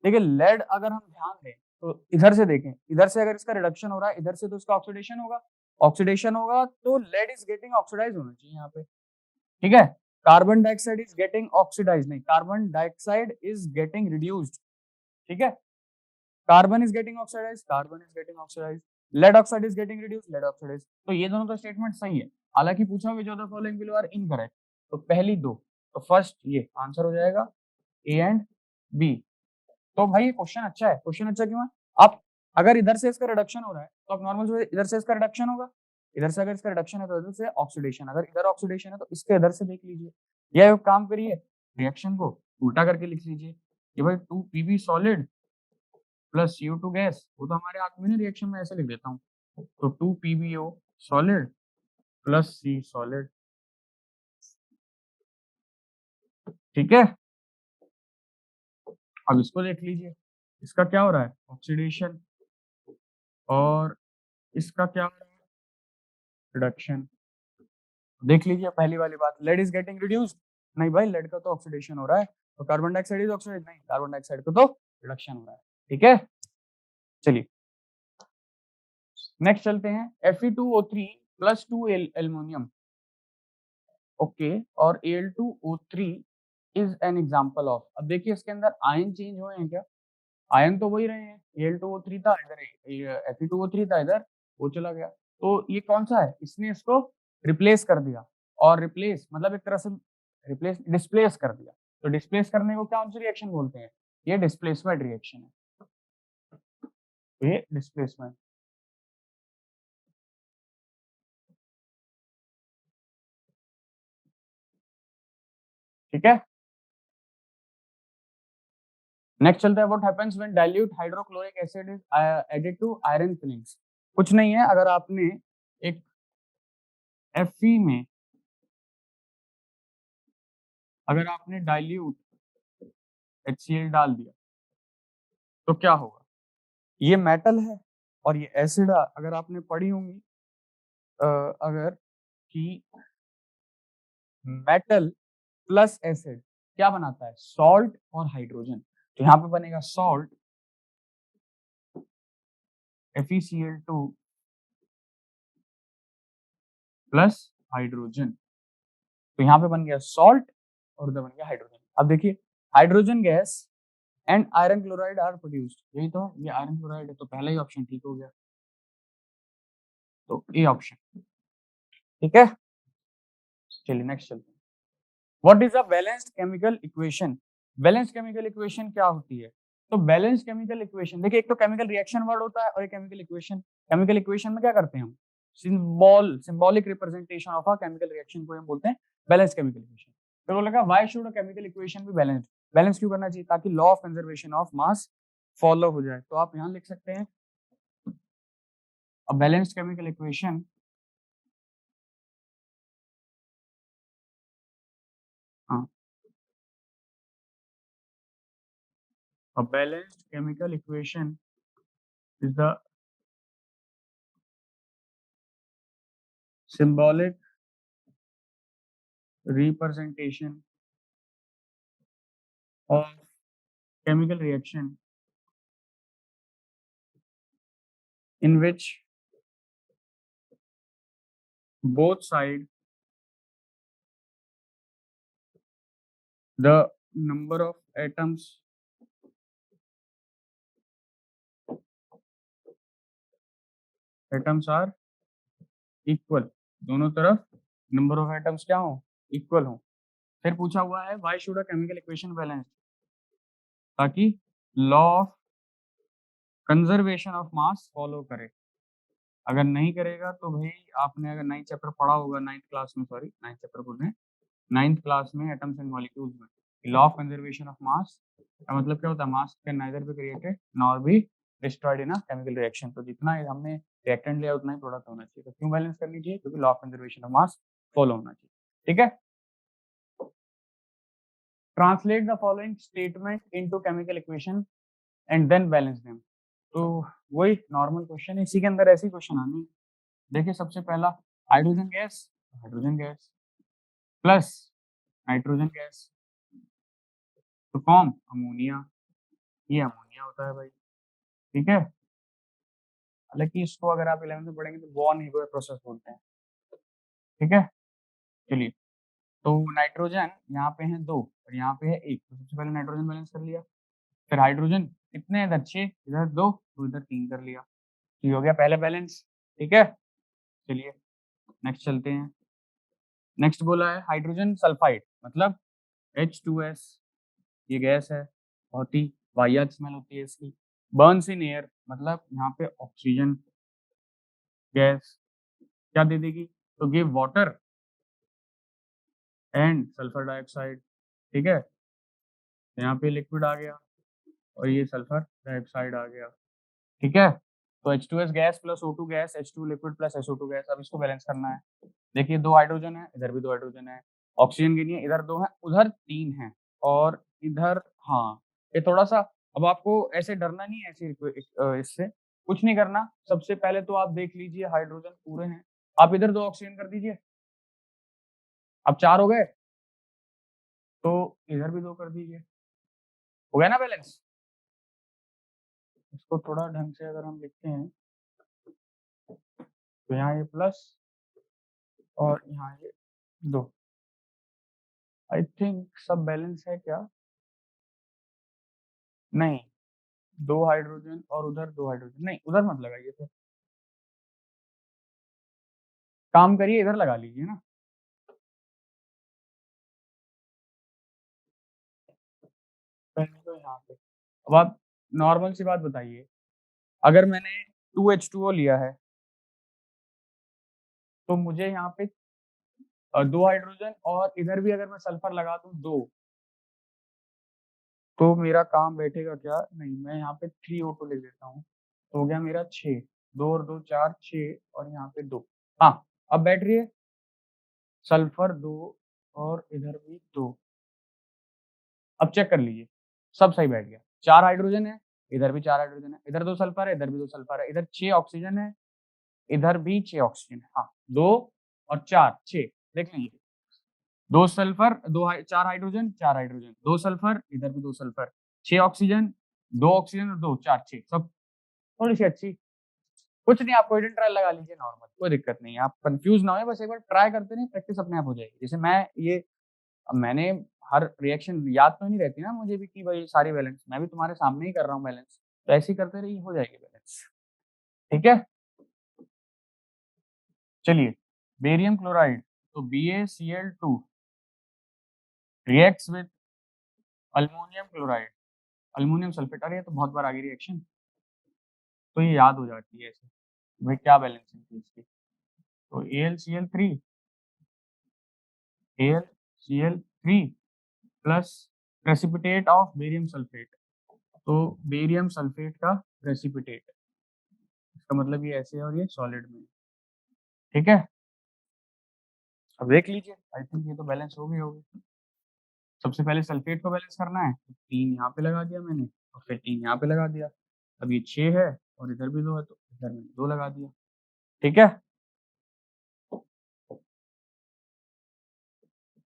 Speaker 2: देखिए लेड अगर हम ध्यान दें तो इधर से देखें, इधर से अगर इसका रिडक्शन हो रहा है, इधर से तो इसका ऑक्सीडेशन होगा, ऑक्सीडेशन होगा तो लेड इज गेटिंग ऑक्सीडाइज होना चाहिए यहाँ पे, ठीक है। Carbon dioxide is getting oxidize नहीं, carbon dioxide is getting reduced, ठीक है। Carbon is getting oxidise, carbon is getting oxidize, lead oxide is getting reduced, lead oxidize. तो ये दोनों तो स्टेटमेंट सही है। हालांकि पूछा हुआ जो the following below are incorrect, तो पहली दो, तो फर्स्ट ये आंसर हो जाएगा A एंड B। तो भाई ये क्वेश्चन अच्छा है। क्वेश्चन अच्छा क्यों है, आप अगर इधर से इसका रिडक्शन हो रहा है तो आप नॉर्मल से इधर से इसका रिडक्शन होगा, इधर से अगर इसका रिडक्शन है तो इधर से ऑक्सीडेशन, अगर इधर ऑक्सीडेशन है तो इसके इधर से देख लीजिए, या एक काम करिए रिएक्शन को उल्टा करके लिख लीजिए कि भाई 2 Pb solid plus CO2 gas, वो तो हमारे हाथ में नहीं, रिएक्शन में ऐसे लिख देता हूँ। तो 2 PbO solid plus C solid, ठीक है। अब इसको देख लीजिए, इसका क्या हो रहा है, ऑक्सीडेशन, और इसका क्या हो रहा है, रिडक्शन। देख लीजिए पहली वाली बात, लेड इज गेटिंग रिड्यूस्ड, नहीं भाई लेड का तो ऑक्सीडेशन हो रहा है, तो कार्बन डाइऑक्साइड इज ऑक्सीडाइज, नहीं कार्बन डाइऑक्साइड का तो रिडक्शन हो रहा है, ठीक है। चलिए नेक्स्ट चलते हैं। Fe2O3 प्लस 2 एल्युमिनियम, ओके, और Al2O3 is an example of. अब देखिए इसके अंदर आयन चेंज हुए हैं क्या, आयन तो वही रहे हैं, Al2O3 था इधर, Fe2O3 था इधर, वो चला गया। तो ये कौन सा है, इसने इसको रिप्लेस कर दिया, और रिप्लेस मतलब एक तरह से रिप्लेस डिस्प्लेस कर दिया। तो डिस्प्लेस करने को कौन सी रिएक्शन बोलते हैं, ये डिस्प्लेसमेंट रिएक्शन है, तो ये डिस्प्लेसमेंट, ठीक है। नेक्स्ट चलता है, what happens when dilute hydrochloric acid is added to iron filings. कुछ नहीं है, अगर आपने एक Fe में अगर आपने डाइल्यूट HCl डाल दिया तो क्या होगा, ये मेटल है और ये एसिड है। अगर आपने पढ़ी होंगी अगर कि मेटल प्लस एसिड क्या बनाता है, सॉल्ट और हाइड्रोजन। तो यहाँ पे बनेगा सॉल्ट FeCl2 प्लस हाइड्रोजन, तो यहाँ पे बन गया सॉल्ट और उधर बन गया हाइड्रोजन। अब देखिए hydrogen gas and iron chloride are produced, यही तो है, ये आयरन क्लोराइड है, तो पहला ही ऑप्शन ठीक हो गया, तो ए ऑप्शन ठीक है। चलिए नेक्स्ट चलते हैं। What is a balanced chemical equation? Balanced chemical equation क्या होती है? तो बैलेंस्ड केमिकल इक्वेशन देखिए, एक तो केमिकल रिएक्शन वर्ड होता है और एक केमिकल इक्वेशन। केमिकल इक्वेशन में क्या करते हैं हम, symbolic representation of a chemical reaction को हम बोलते हैं बैलेंस्ड केमिकल इक्वेशन। फिर वो लगा why should a chemical equation be balanced? Balance क्यों करना चाहिए? ताकि law of conservation of mass follow हो जाए। तो आप यहाँ लिख सकते हैं अ बैलेंस्ड केमिकल इक्वेशन हाँ, a balanced chemical equation is the symbolic representation of chemical reaction in which both side the number of atoms are equal, दोनों तरफ नंबर ऑफ एटम्स क्या हो, इक्वल हो। फिर पूछा हुआ है why should a chemical equation balance? ताकि law of conservation of mass follow करे। अगर नहीं करेगा तो भाई आपने अगर 9th चैप्टर पढ़ा होगा, 9th क्लास में, सॉरी 9th चैप्टर बोल रहे हैं, 9th क्लास में एटम्स एंड मॉलिक्यूल्स में लॉ ऑफ कंजर्वेशन ऑफ मास का मतलब क्या होता है, मास can neither be created nor be destroyed in a chemical reaction. तो जितना हमने रिएक्टेंट लिया उतना ही प्रोडक्ट होना चाहिए। तो क्यों बैलेंस करनी चाहिए? क्योंकि law of conservation of mass follow होना चाहिए। ठीक है, translate the following statement into chemical equation and then balance them. तो वही नॉर्मल क्वेश्चन है, इसी के अंदर ऐसे क्वेश्चन आने। देखिए सबसे पहला hydrogen gas plus nitrogen gas तो फॉर्म अमोनिया, ये अमोनिया होता है भाई। ठीक है, हालांकि इसको अगर आप 11th में पढ़ेंगे तो वॉन हीवर प्रोसेस बोलते हैं। ठीक है, चलिए तो नाइट्रोजन यहाँ पे है 2 और यहाँ पे है 1, तो सबसे पहले नाइट्रोजन बैलेंस कर लिया। फिर हाइड्रोजन कितने, इधर 6 इधर 2 तो इधर 3 कर लिया, तो ये हो गया पहले बैलेंस। ठीक है, चलिए नेक्स्ट चलते हैं। नेक्स्ट बोला है हाइड्रोजन सल्फाइड, मतलब H2S, ये गैस है, बहुत ही वाहियात स्मेल होती है इसकी। बर्न्स इन एयर, मतलब यहाँ पे ऑक्सीजन गैस क्या दे देगी, तो give water and sulphur dioxide. ठीक है, यहाँ पे लिक्विड आ गया और ये सल्फर डाइऑक्साइड आ गया। ठीक है, तो H2S gas plus O2 gas, H2 liquid plus SO2 gas. अब इसको बैलेंस करना है। देखिए 2 हाइड्रोजन है, इधर भी 2 हाइड्रोजन है, ऑक्सीजन की नहीं है, इधर 2 है उधर 3 है और इधर हाँ, ये थोड़ा सा, अब आपको ऐसे डरना नहीं है ऐसे इससे कुछ नहीं करना। सबसे पहले तो आप देख लीजिए हाइड्रोजन पूरे हैं, आप इधर 2 ऑक्सीजन कर दीजिए, अब 4 हो गए, तो इधर भी 2 कर दीजिए, हो गया ना बैलेंस। इसको थोड़ा ढंग से अगर हम लिखते हैं तो यहाँ ये प्लस और यहाँ ये 2, आई थिंक सब बैलेंस है क्या, नहीं 2 हाइड्रोजन और उधर 2 हाइड्रोजन, नहीं उधर मत लगाइए, फिर काम करिए इधर लगा लीजिए ना। पहले तो यहाँ पे, अब आप नॉर्मल सी बात बताइए, अगर मैंने 2H2O लिया है तो मुझे यहाँ पे 2 हाइड्रोजन और इधर भी अगर मैं सल्फर लगा दूं 2, तो मेरा काम बैठेगा क्या, नहीं मैं यहाँ पे 3O2 लिख देता हूँ, तो हो गया मेरा 6, 2 और 2 4 6 और यहाँ पे 2। हाँ, अब बैठ रही है सल्फर 2 और इधर भी 2। अब चेक कर लीजिए, सब सही बैठ गया, 4 हाइड्रोजन है, इधर भी 4 हाइड्रोजन है, इधर 2 सल्फर है, इधर भी 2 सल्फर है, इधर 6 ऑक्सीजन है, इधर भी 6 ऑक्सीजन है। हाँ, 2 और 4 6, देख लीजिए, 2 सल्फर 4 हाइड्रोजन 4 हाइड्रोजन, 2 सल्फर, इधर भी 2 सल्फर, 6 ऑक्सीजन, 2 ऑक्सीजन और 2 4 6, सब थोड़ी सी अच्छी कुछ नहीं, आप कोई ट्रायल लगा लीजिए नॉर्मल, कोई दिक्कत नहीं है, आप कंफ्यूज ना हो, बस एक बार ट्राई करते रहिए, प्रैक्टिस अपने आप हो जाएगी। जैसे मैंने हर रिएक्शन याद तो नहीं रहती ना मुझे भी कि भाई सारी बैलेंस, मैं भी तुम्हारे सामने ही कर रहा हूँ बैलेंस, तो ऐसे ही करते रहिए, हो जाएगी बैलेंस। ठीक है, चलिए, बेरियम क्लोराइड, तो BaCl2 reacts with aluminium chloride, aluminium sulphate. अरे ये तो बहुत बार आ गई रिएक्शन, तो ये याद हो जाती है ऐसे, भाई क्या बैलेंसिंग थी इसकी। तो AlCl3 plus precipitate of barium sulphate, तो बेरियम सल्फेट का प्रेसिपिटेट, इसका मतलब ये ऐसे है और ये सॉलिड में। ठीक है, अब देख लीजिए, आई थिंक ये तो बैलेंस हो गई होगी। सबसे पहले सल्फेट को बैलेंस करना है, तो 3 यहाँ पे लगा दिया मैंने, और फिर 3 यहाँ पे लगा दिया। अब ये 6 है और इधर भी 2 है, तो इधर मैंने 2 लगा दिया। ठीक है,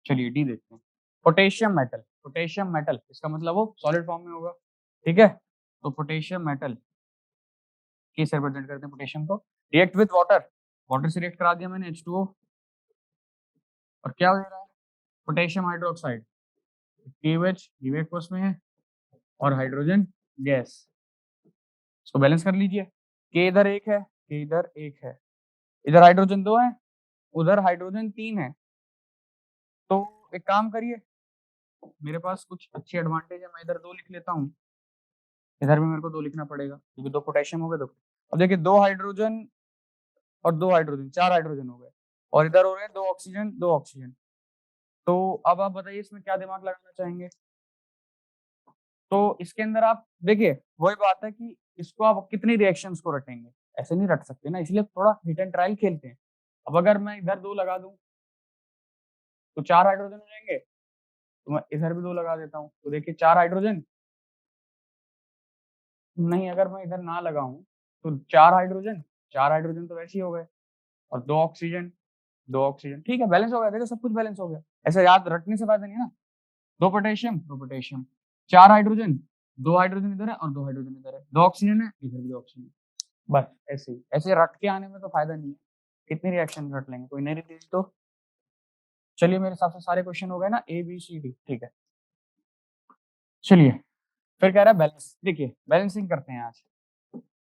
Speaker 2: चलिए डी देखते हैं। पोटेशियम मेटल, पोटेशियम मेटल इसका मतलब वो सॉलिड फॉर्म में होगा। ठीक है, तो पोटेशियम मेटल किस से रिप्रेजेंट करते हैं पोटेशियम को, रिएक्ट विद वाटर, वाटर से रिएक्ट करा दिया मैंने H2O, और क्या हो रहा है, पोटेशियम हाइड्रोक्साइड, KOH ये एक्वस में है, और हाइड्रोजन गैस, इसको बैलेंस कर लीजिए। के इधर 1 है, के इधर 1 है, इधर हाइड्रोजन 2 है, उधर हाइड्रोजन 3 है। तो एक काम करिए, मेरे पास कुछ अच्छी एडवांटेज है, मैं इधर 2 लिख लेता हूँ, इधर भी मेरे को 2 लिखना पड़ेगा क्योंकि 2 पोटेशियम हो गए 2। अब देखिए 2 हाइड्रोजन और 2 हाइड्रोजन, 4 हाइड्रोजन हो गए, और इधर हो रहे हैं 2 ऑक्सीजन 2 ऑक्सीजन। तो अब आप बताइए इसमें क्या दिमाग लगाना चाहेंगे। तो इसके अंदर आप देखिए, वही बात है कि इसको आप कितनी रिएक्शंस को रटेंगे, ऐसे नहीं रट सकते ना, इसलिए थोड़ा हिट एंड ट्रायल खेलते हैं। अब अगर मैं इधर 2 लगा दूं तो 4 हाइड्रोजन हो जाएंगे, तो मैं इधर भी 2 लगा देता हूँ, तो देखिए 4 हाइड्रोजन, नहीं अगर मैं इधर ना लगाऊं तो 4 हाइड्रोजन तो वैसे ही हो गए, और 2 ऑक्सीजन 2 ऑक्सीजन, ठीक है बैलेंस हो गया, देखो सब कुछ बैलेंस हो गया। ऐसे याद रटने से फायदा नहीं है ना। 2 पोटेशियम 2 पोटेशियम, 4 हाइड्रोजन, 2 हाइड्रोजन इधर है और 2 हाइड्रोजन इधर है, 2 ऑक्सीजन है इधर भी 2 ऑक्सीजन, बस ऐसे ही। ऐसे रट के आने में तो फायदा नहीं है, कितनी रिएक्शन रट लेंगे, कोई नहीं रटी तो। चलिए मेरे हिसाब से सारे क्वेश्चन हो गए ना, ABCD, ठीक है। चलिए फिर कह रहा है बैलेंस, देखिए बैलेंसिंग करते हैं आज,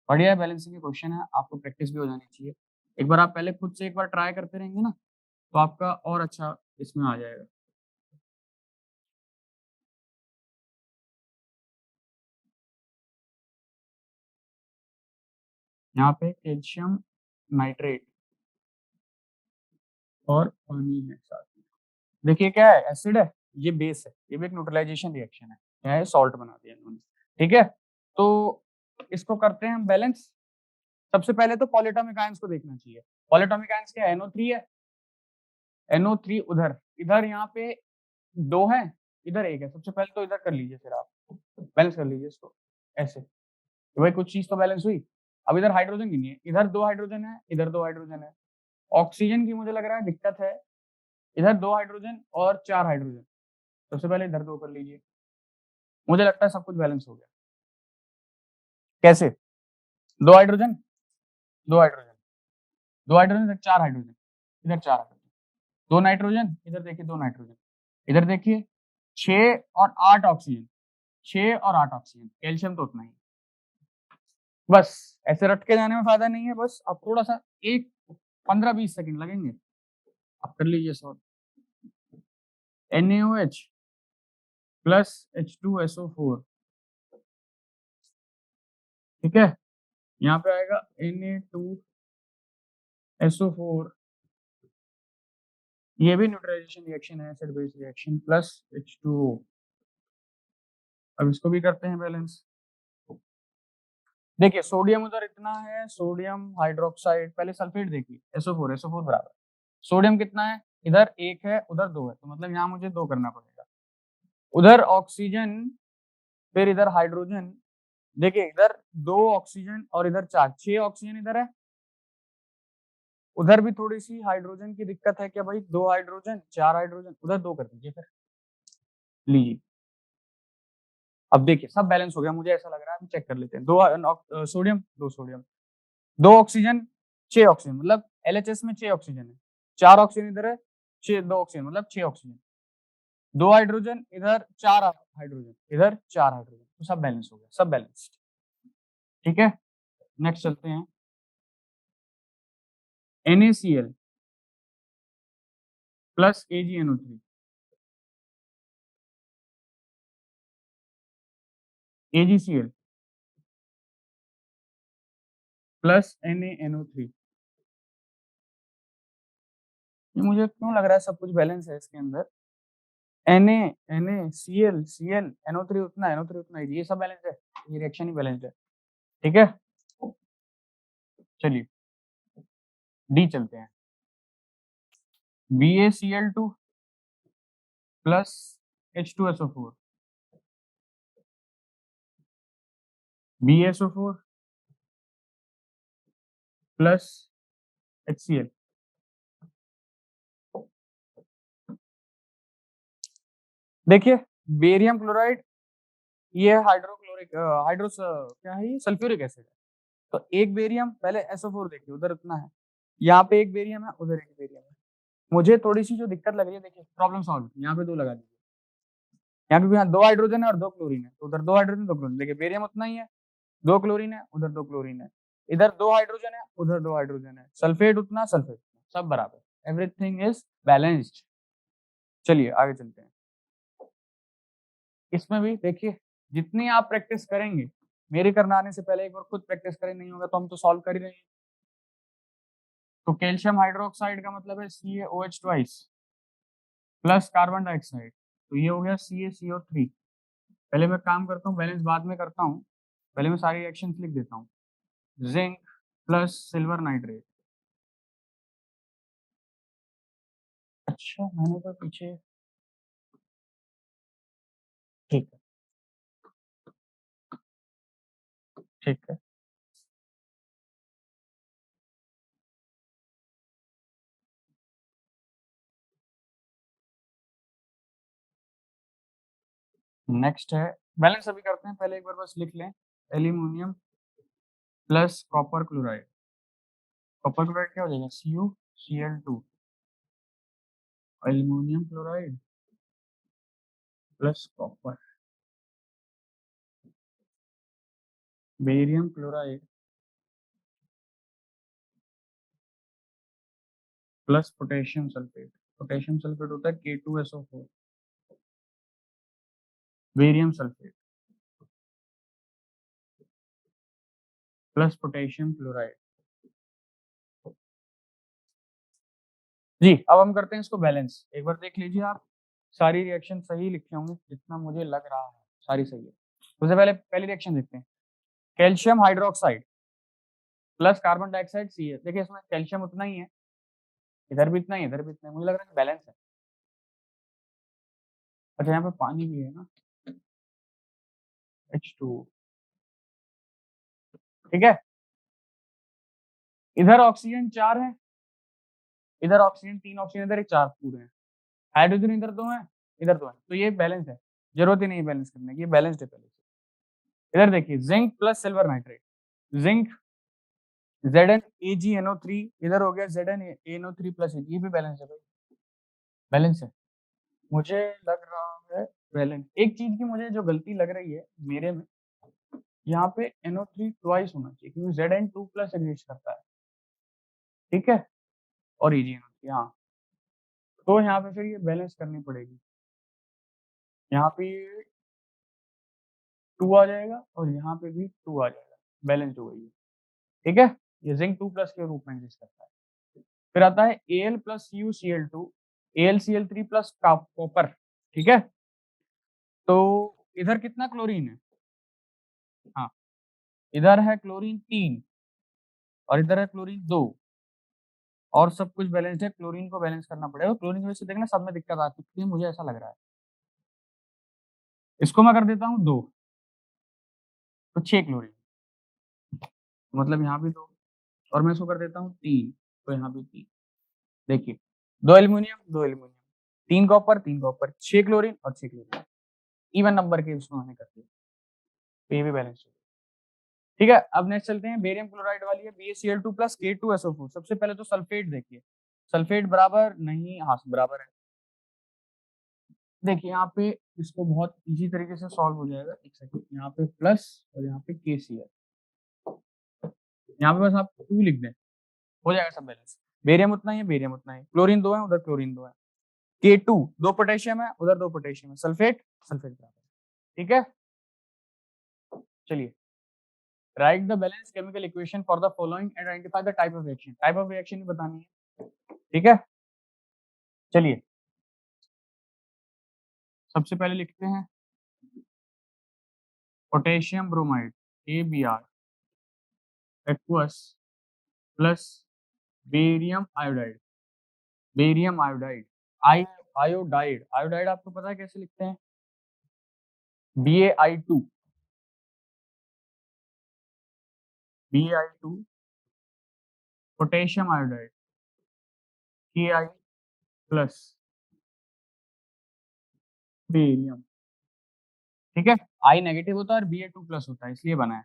Speaker 2: बढ़िया बैलेंसिंग के क्वेश्चन है, आपको प्रैक्टिस भी हो जानी चाहिए। एक बार आप पहले खुद से एक बार ट्राई करते रहेंगे ना, तो आपका और अच्छा इसमें आ जाएगा। यहाँ पे कैल्शियम नाइट्रेट और पानी है साथ में, देखिए क्या है, एसिड है, ये बेस है, ये भी एक न्यूट्रलाइजेशन रिएक्शन है, क्या है सॉल्ट बना दिया इन्होंने। ठीक है, तो इसको करते हैं हम बैलेंस। सबसे पहले तो पॉलीएटॉमिक आयंस को देखना चाहिए। पॉलीएटॉमिक आयंस क्या है, NO3 है, NO3 उधर, इधर यहाँ पे 2 है, इधर 1 है। सबसे पहले तो इधर कर लीजिए, फिर आप बैलेंस कर लीजिए इसको ऐसे, तो भाई कुछ चीज तो बैलेंस हुई। अब इधर हाइड्रोजन की नहीं है, इधर 2 हाइड्रोजन है, इधर 2 हाइड्रोजन है। ऑक्सीजन की मुझे लग रहा है दिक्कत है, इधर 2 हाइड्रोजन और 4 हाइड्रोजन। सबसे पहले इधर 2 कर लीजिए, मुझे लगता है सब कुछ बैलेंस हो गया। कैसे, 2 हाइड्रोजन 2 हाइड्रोजन 2 हाइड्रोजन, इधर 4 हाइड्रोजन, इधर 4 हाइड्रोजन, 2 नाइट्रोजन, इधर देखिए 2 नाइट्रोजन, इधर देखिए 6 और 8 ऑक्सीजन, 6 और 8 ऑक्सीजन, कैल्शियम तो उतना ही। बस ऐसे रट के जाने में फायदा नहीं है, बस अब थोड़ा सा एक 15-20 सेकंड लगेंगे, आप कर लीजिए सॉल्व। NaOH प्लस H2SO4, ठीक है, यहाँ पे आएगा Na2SO4, ये भी न्यूट्रलाइजेशन रिएक्शन है, acid base reaction, plus H2O। अब इसको भी करते हैं बैलेंस। देखिए सोडियम उधर इतना है, सोडियम हाइड्रोक्साइड, पहले सल्फेट देखिए, SO4 बराबर, सोडियम कितना है, इधर 1 है उधर 2 है, तो मतलब यहाँ मुझे 2 करना पड़ेगा। उधर ऑक्सीजन, फिर इधर हाइड्रोजन, देखिए इधर 2 ऑक्सीजन और इधर 4, 6 ऑक्सीजन इधर है, उधर भी थोड़ी सी हाइड्रोजन की दिक्कत है क्या भाई, 2 हाइड्रोजन 4 हाइड्रोजन, उधर 2 कर दीजिए फिर, लीजिए। अब देखिए सब बैलेंस हो गया, मुझे ऐसा लग रहा है, हम चेक कर लेते हैं। 2 सोडियम 2 सोडियम, 2 ऑक्सीजन 6 ऑक्सीजन, मतलब LHS में 6 ऑक्सीजन है, 4 ऑक्सीजन इधर है, 2 ऑक्सीजन मतलब 6 ऑक्सीजन, 2 हाइड्रोजन इधर, 4 हाइड्रोजन इधर, 4 हाइड्रोजन, तो सब बैलेंस हो गया, सब बैलेंस्ड। ठीक है, नेक्स्ट चलते हैं। NaCl plus AgNO3, AgCl plus NaNO3। ये मुझे क्यों लग रहा है सब कुछ बैलेंस है इसके अंदर। NaCl Cl NO3 उतना, NO3 उतना, ये सब बैलेंस है, ये रिएक्शन ही बैलेंस है। ठीक है, चलिए डी चलते हैं। BaCl2 plus H2SO4, BaSO4 plus HCl। देखिए बेरियम क्लोराइड, ये हाइड्रोक्लोरिक क्या है, ये सल्फ्यूरिक एसिड है। तो एक बेरियम, पहले SO4 देखिए उधर उतना है, यहाँ पे एक बेरियम है, उधर एक बेरियम है। मुझे थोड़ी सी जो दिक्कत लग रही है, देखिए प्रॉब्लम सॉल्व, यहाँ पे 2 लगा दीजिए, यहाँ पे भी 2 हाइड्रोजन है और 2 क्लोरीन है, तो उधर 2 हाइड्रोजन 2 क्लोरीन, देखिए बेरियम उतना ही है, 2 क्लोरीन है, उधर 2 क्लोरीन है, इधर 2 हाइड्रोजन है, उधर 2 हाइड्रोजन है, सल्फेट उतना, सल्फेट उतना, सब बराबर, एवरीथिंग इज बैलेंस्ड। चलिए आगे चलते हैं। इसमें भी देखिए जितनी आप प्रैक्टिस करेंगे, मेरे करना आने से पहले एक बार खुद प्रैक्टिस करें, नहीं होगा तो हम तो सॉल्व कर ही रहे हैं। तो कैल्शियम हाइड्रोक्साइड का मतलब है CaOH twice plus carbon dioxide, तो ये हो गया CaCO3। पहले मैं काम करता हूँ, बैलेंस बाद में करता हूँ, पहले मैं सारी रिएक्शंस लिख देता हूँ। जिंक प्लस सिल्वर नाइट्रेट, अच्छा मैंने तो पीछे, ठीक है ठीक है, नेक्स्ट है बैलेंस, अभी करते हैं, पहले एक बार बस लिख लें। Aluminium plus copper chloride, copper chloride क्या हो जाएगा, CuCl2, aluminium chloride plus copper, barium chloride plus potassium sulphate, potassium sulphate होता है K2SO4, barium sulphate plus potassium chloride. जी अब हम करते हैं इसको बैलेंस, एक बार देख लीजिए आप, सारी रिएक्शन सही लिखे होंगे जितना मुझे लग रहा है, सारी सही है। सबसे पहले पहली रिएक्शन देखते हैं, calcium hydroxide plus carbon dioxide Cl, देखिए इसमें कैल्शियम उतना ही है, इधर भी इतना ही, इधर भी इतना ही, मुझे लग रहा है बैलेंस है। अच्छा यहाँ पे पानी भी है ना, H2, ठीक है। इधर ऑक्सीजन 4 है, इधर ऑक्सीजन 3 ऑक्सीजन इधर 4 पूरे हैं, हाइड्रोजन इधर 2 है, इधर 2 है, तो ये बैलेंस है, जरूरत ही नहीं बैलेंस करने की, ये बैलेंस्ड है पहले से। इधर देखिए zinc plus silver nitrate, zinc ZnAgNO3, इधर हो गया ZnANO3 प्लस, ये भी बैलेंस है भाई, बैलेंस है, मुझे लग रहा है बैलेंस। एक चीज की मुझे जो गलती लग रही है मेरे में, यहाँ पे NO3 ट्वाइस होना चाहिए, क्योंकि Zn2 प्लस एग्जिस्ट करता है, ठीक है, और AgNO3, हाँ, तो यहाँ पे फिर ये बैलेंस करनी पड़ेगी, यहाँ पे 2 आ जाएगा और यहाँ पे भी 2 आ जाएगा, बैलेंस हो गई है, ठीक है, ये जिंक 2 प्लस के रूप में एग्जिस्ट करता है। फिर आता है Al plus CuCl2, AlCl3 plus copper, ठीक है, तो इधर कितना क्लोरीन है, हाँ इधर है क्लोरीन 3 और इधर है क्लोरीन 2, और सब कुछ बैलेंस्ड है, क्लोरीन को बैलेंस करना पड़ेगा, क्लोरीन की वजह से देखना सब में दिक्कत आ सकती है, मुझे ऐसा लग रहा है। इसको मैं कर देता हूँ 2, तो 6 क्लोरीन, मतलब यहाँ भी 2, और मैं इसको कर देता हूँ 3, तो यहाँ भी 3, देखिए 2 aluminium 2 aluminium, 3 copper 3 copper, 6 chlorine और 6 क्लोरीन, इवन नंबर के इसमें मैंने कर दिया, तो ये भी बैलेंस है, ठीक है, अब नेक्स्ट चलते हैं, बेरियम क्लोराइड वाली है BaCl2 प्लस K2SO4। सबसे पहले तो सल्फेट देखिए, सल्फेट बराबर नहीं, हाँ बराबर है। देखिए यहाँ पे इसको बहुत इजी तरीके से सॉल्व हो जाएगा। एक सेकंड, यहाँ पे प्लस और यहाँ पे KCl, यहाँ पे बस आप 2 लिख दें, हो जाएगा सब बैलेंस। बेरियम उतना ही है, बेरियम उतना ही, क्लोरीन 2 है, उधर क्लोरीन 2 है, K2 2 पोटेशियम है, उधर 2 पोटेशियम है, सल्फेट सल्फेट बराबर है। ठीक है, चलिए, write the balance chemical equation for the following and identify the type of reaction. Type of reaction ही बतानी है। ठीक है, चलिए सबसे पहले लिखते हैं potassium bromide AbR aqueous plus barium iodide, barium iodide, iodide, iodide आपको पता है कैसे लिखते हैं, BaI2, BaI2 potassium iodide Ki plus barium. ठीक है, I नेगेटिव होता है और Ba2 प्लस होता है, इसलिए बना है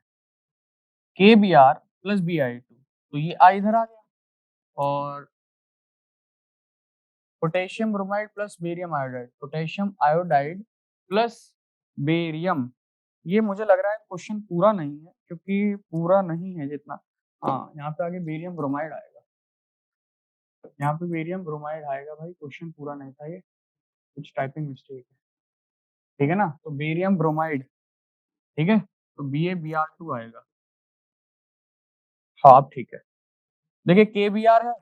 Speaker 2: KBr प्लस BaI2। तो ये I इधर आ गया, और potassium bromide plus barium iodide, potassium iodide plus barium. ये मुझे लग रहा है क्वेश्चन पूरा नहीं है, क्योंकि पूरा नहीं है जितना, हाँ यहाँ पे आगे बेरियम ब्रोमाइड आएगा, यहाँ पे बेरियम ब्रोमाइड आएगा भाई, क्वेश्चन पूरा नहीं था ये, कुछ टाइपिंग मिस्टेक है। ठीक है ना, तो बेरियम ब्रोमाइड, ठीक है, तो BaBr2 आएगा। हाँ अब ठीक है, देखिए KBr है,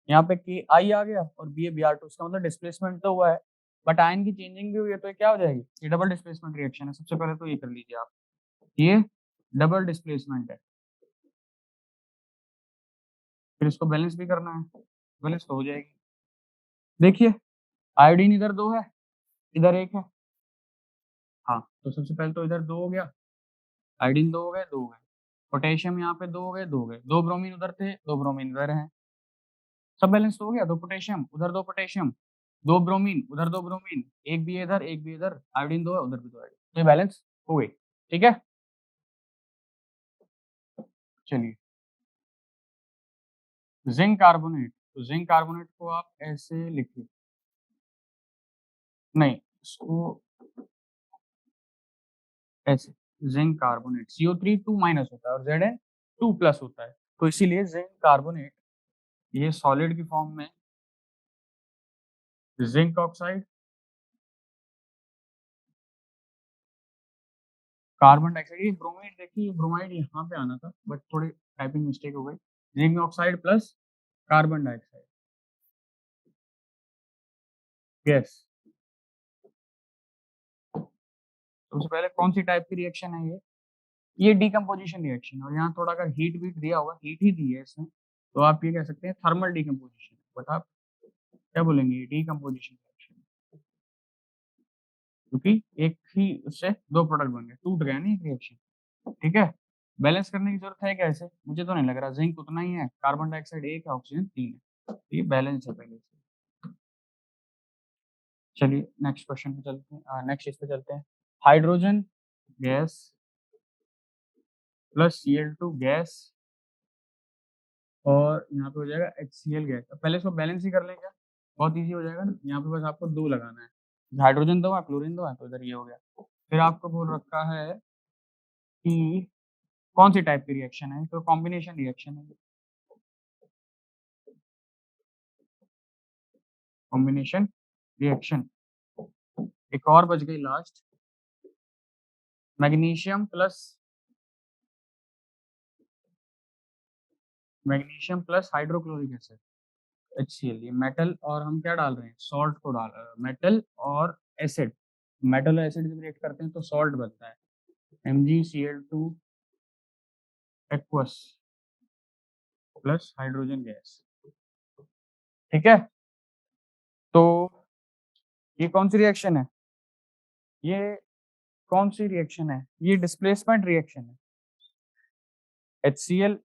Speaker 2: यहाँ पे Ki आ गया और BaBr2, इसका मतलब डिस्प्लेसमेंट तो हुआ है, बट आयन की चेंजिंग भी हुई है, तो ये क्या हो जाएगी, ये डबल डिस्प्लेसमेंट रिएक्शन है। सबसे पहले तो ये कर लीजिए आप, ये डबल डिस्प्लेसमेंट है, फिर इसको बैलेंस भी करना है, बैलेंस तो हो जाएगी। देखिए आयोडीन इधर 2 है, इधर 1 है, हाँ तो सबसे पहले तो इधर 2 हो गया, आयोडीन 2 हो गए, 2 हो गए, पोटेशियम यहाँ पे 2 हो गए, 2 हो गए, 2 ब्रोमीन उधर थे, 2 ब्रोमीन इधर हैं, सब बैलेंस तो हो गया, 2 पोटेशियम उधर, 2 पोटेशियम, 2 ब्रोमीन उधर, 2 ब्रोमीन, एक भी इधर एक भी इधर, आयोडीन 2 है उधर भी 2 आयोडीन, तो ये बैलेंस हो गई। ठीक है, चलिए जिंक कार्बोनेट, तो जिंक कार्बोनेट को आप ऐसे लिखिए, नहीं इसको ऐसे, जिंक कार्बोनेट CO3 2 माइनस होता है और Zn 2 प्लस होता है, तो इसीलिए जिंक कार्बोनेट ये सॉलिड की फॉर्म में जिंक ऑक्साइड, कार्बन डाइऑक्साइड, ये ब्रोमाइड देखिए, ब्रोमाइड यहाँ पे आना था बट थोड़ी टाइपिंग मिस्टेक हो गई, zinc oxide plus carbon dioxide gas. सबसे पहले कौन सी टाइप की रिएक्शन है ये डीकम्पोजिशन रिएक्शन है, और यहाँ थोड़ा अगर हीट बीट दिया होगा, हीट ही दी है इसमें, तो आप ये कह सकते हैं थर्मल डीकम्पोजिशन, बट आप क्या बोलेंगे, डीकम्पोजिशन रिएक्शन, क्योंकि एक ही उससे 2 प्रोडक्ट बन गए, टूट गया नहीं रिएक्शन। ठीक है, बैलेंस करने की जरूरत है क्या ऐसे, मुझे तो नहीं लग रहा, जिंक उतना ही है, कार्बन डाइऑक्साइड 1 है, ऑक्सीजन 3 है, ये बैलेंस है पहले से। चलिए नेक्स्ट क्वेश्चन पे चलते हैं, नेक्स्ट इस पे चलते हैं, hydrogen gas plus Cl2 gas, और यहाँ पे हो जाएगा HCl गैस। अब पहले इसको बैलेंस ही कर लें क्या, बहुत इजी हो जाएगा ना, यहाँ पे बस आपको 2 लगाना है, हाइड्रोजन 2 है, क्लोरीन 2 है, तो इधर ये हो गया। फिर आपको बोल रखा है कि कौन सी टाइप की रिएक्शन है, तो कॉम्बिनेशन रिएक्शन है, कॉम्बिनेशन रिएक्शन। एक और बच गई last, magnesium plus hydrochloric acid HCl, ये मेटल, और हम क्या डाल रहे हैं, सॉल्ट को डाल रहे हैं, मेटल और एसिड, मेटल और एसिड जब रिएक्ट करते हैं तो सॉल्ट बनता है, MgCl2 aqueous plus hydrogen gas. ठीक है, तो ये कौन सी रिएक्शन है, ये कौन सी रिएक्शन है, ये डिस्प्लेसमेंट रिएक्शन है, HCl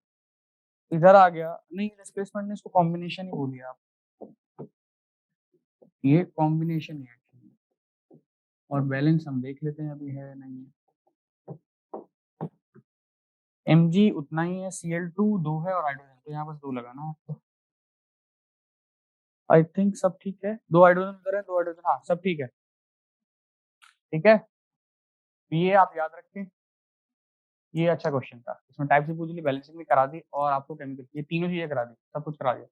Speaker 2: इधर आ गया, नहीं डिस्प्लेसमेंट नहीं, इसको कॉम्बिनेशन ही बोलिए आप, ये कॉम्बिनेशन रिएक्शन है, और बैलेंस हम देख लेते हैं अभी है नहीं है, Mg उतना ही है, Cl2 2 है और हाइड्रोजन, तो यहाँ बस 2 लगाना है आपको। आई थिंक सब ठीक है, 2 हाइड्रोजन उधर है, 2 हाइड्रोजन, हाँ सब ठीक है, ठीक है। ये आप याद रखें, ये अच्छा क्वेश्चन था, इसमें टाइप से पूछ ली, बैलेंसिंग भी करा दी और आपको केमिकल, ये तीनों चीजें करा दी, सब कुछ करा दिया।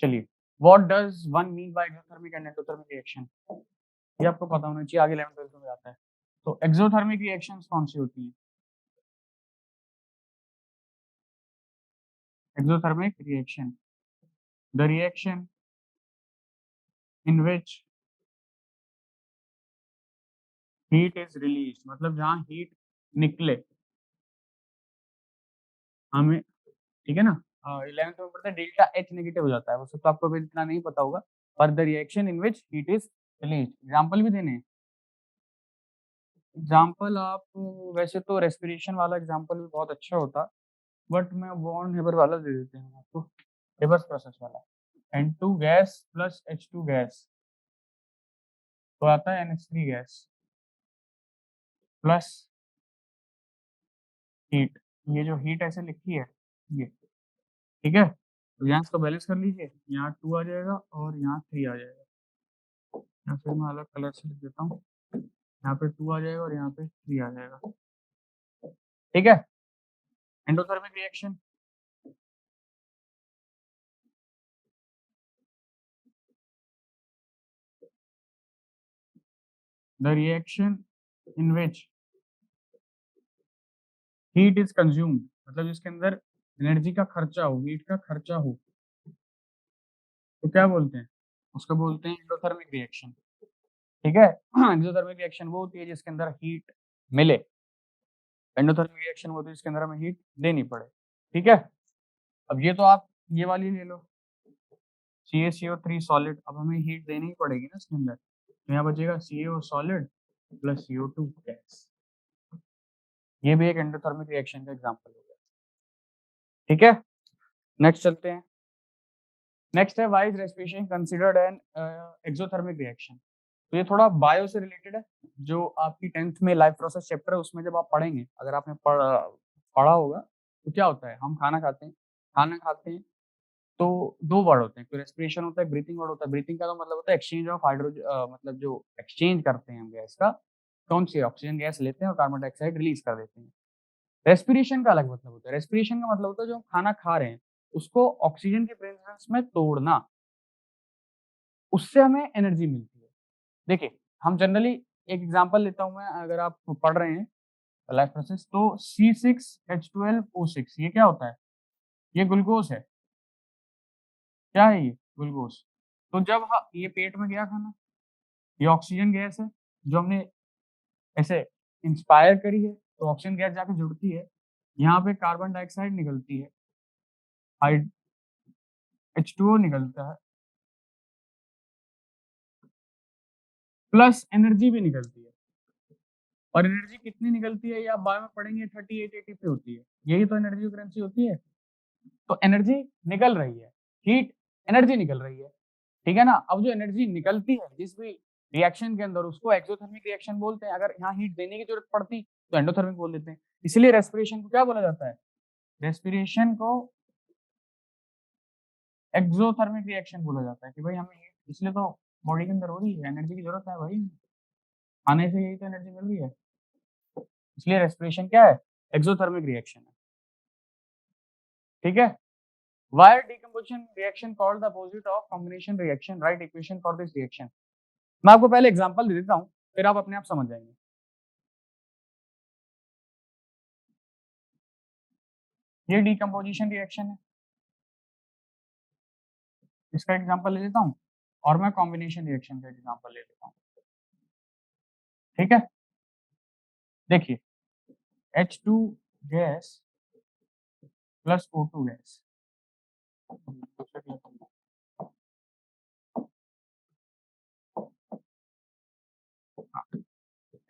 Speaker 2: चलिए, what does one mean by exothermic and endothermic reaction, ये आपको पता होना चाहिए, आगे 11th-12th में आता है। तो एक्सोथर्मिक रिएक्शंस कौन सी होती हैं? Exothermic reaction, the reaction in which heat is release, मतलब जहाँ हीट निकले, हमें, ठीक है ना, 11th में पढ़ते हैं डेल्टा H नेगेटिव हो जाता है, वो सब तो आपको अभी इतना नहीं पता होगा, पर the reaction in which heat is release, example भी देने हैं। एग्जांपल आप, वैसे तो रेस्पिरेशन वाला एग्जांपल भी बहुत अच्छा होता, बट मैं बॉन्ड हेबर वाला दे देते हैं आपको, रिवर्स प्रोसेस वाला, N2 gas plus H2 gas, तो आता है NH3 गैस प्लस हीट, ये जो हीट ऐसे लिखी है ये, ठीक है, तो यहाँ इसको बैलेंस कर लीजिए, यहाँ 2 आ जाएगा और यहाँ 3 आ जाएगा, या फिर मैं अलग कलर से लिख देता हूँ, यहाँ पे 2 आ जाएगा और यहाँ पे 3 आ जाएगा, ठीक है। Endothermic reaction, the reaction in which heat is consumed, मतलब जिसके अंदर एनर्जी का खर्चा हो, हीट का खर्चा हो, तो क्या बोलते हैं, उसको बोलते हैं एंडोथर्मिक रिएक्शन, ठीक है। एंडोथर्मिक रिएक्शन वो होती है जिसके अंदर हीट मिले, एंडोथर्मिक रिएक्शन वो होती है जिसके अंदर हमें हीट देनी पड़े, ठीक है। अब ये तो आप ये वाली ले लो, CaCO3 सॉलिड, अब हमें हीट देनी ही पड़ेगी ना इसके अंदर, तो यहाँ बचेगा CO solid plus CO2 gas, ये भी एक एंडोथर्मिक रिएक्शन का एग्जांपल हो गया, ठीक है। नेक्स्ट चलते हैं, नेक्स्ट है why is respiration considered an exothermic reaction, तो ये थोड़ा बायो से रिलेटेड है, जो आपकी 10th में लाइफ प्रोसेस चैप्टर है उसमें जब आप पढ़ेंगे, अगर आपने पढ़ा होगा, तो क्या होता है, हम खाना खाते हैं, खाना खाते हैं तो 2 वर्ड होते हैं, कोई रेस्पिरेशन होता है, ब्रीथिंग वर्ड होता है, ब्रीथिंग का तो मतलब होता है एक्सचेंज ऑफ हाइड्रोजन, मतलब जो एक्सचेंज करते हैं हम गैस का, कौन सी ऑक्सीजन गैस लेते हैं और कार्बन डाइऑक्साइड रिलीज कर देते हैं। रेस्पिरेशन का अलग मतलब होता है, रेस्पिरेशन का मतलब होता है जो हम खाना खा रहे हैं उसको ऑक्सीजन के प्रेजेंस में तोड़ना, उससे हमें एनर्जी मिलती है। देखिए, हम जनरली एक एग्जांपल लेता हूँ मैं, अगर आप पढ़ रहे हैं लाइफ प्रोसेस, तो C6H12O6 ये क्या होता है, ये ग्लूकोज है, क्या है ये, ग्लूकोज। तो जब ये पेट में गया खाना, ये ऑक्सीजन गैस है जो हमने ऐसे इंस्पायर करी है, तो ऑक्सीजन गैस जाके जुड़ती है, यहाँ पे कार्बन डाइऑक्साइड निकलती है, हाइड H2O निकलता है, प्लस एनर्जी भी निकलती है, और एनर्जी कितनी निकलती है ये आप बाद में पढ़ेंगे, 38 ATP होती है, यही तो एनर्जी की करेंसी होती है, तो एनर्जी निकल रही है, हीट एनर्जी निकल रही है, ठीक है ना। अब जो एनर्जी निकलती है जिस भी रिएक्शन के अंदर, उसको एक्सोथर्मिक रिएक्शन बोलते हैं, अगर यहाँ हीट देने की जरूरत पड़ती तो एंडोथर्मिक बोल देते हैं, इसलिए रेस्पिरेशन को क्या बोला जाता है, रेस्पिरेशन को एक्सोथर्मिक रिएक्शन बोला जाता है, कि भाई हमें हीट इसलिए तो बॉडी के अंदर हो रही है, एनर्जी की जरूरत है भाई, खाने से यही तो एनर्जी मिल रही है, इसलिए रेस्पिरेशन क्या है, एक्सोथर्मिक रिएक्शन है, ठीक है। Why are decomposition reaction called the opposite of combination reaction? Write equation for this reaction. मैं आपको पहले एग्जांपल दे देता हूँ, फिर आप अपने आप समझ जाएंगे। ये डिकम्पोजिशन रिएक्शन है, इसका एग्जांपल ले लेता हूँ, और मैं कॉम्बिनेशन रिएक्शन का एग्जांपल ले लेता हूँ, ठीक है। देखिए, H2 gas plus O2 gas,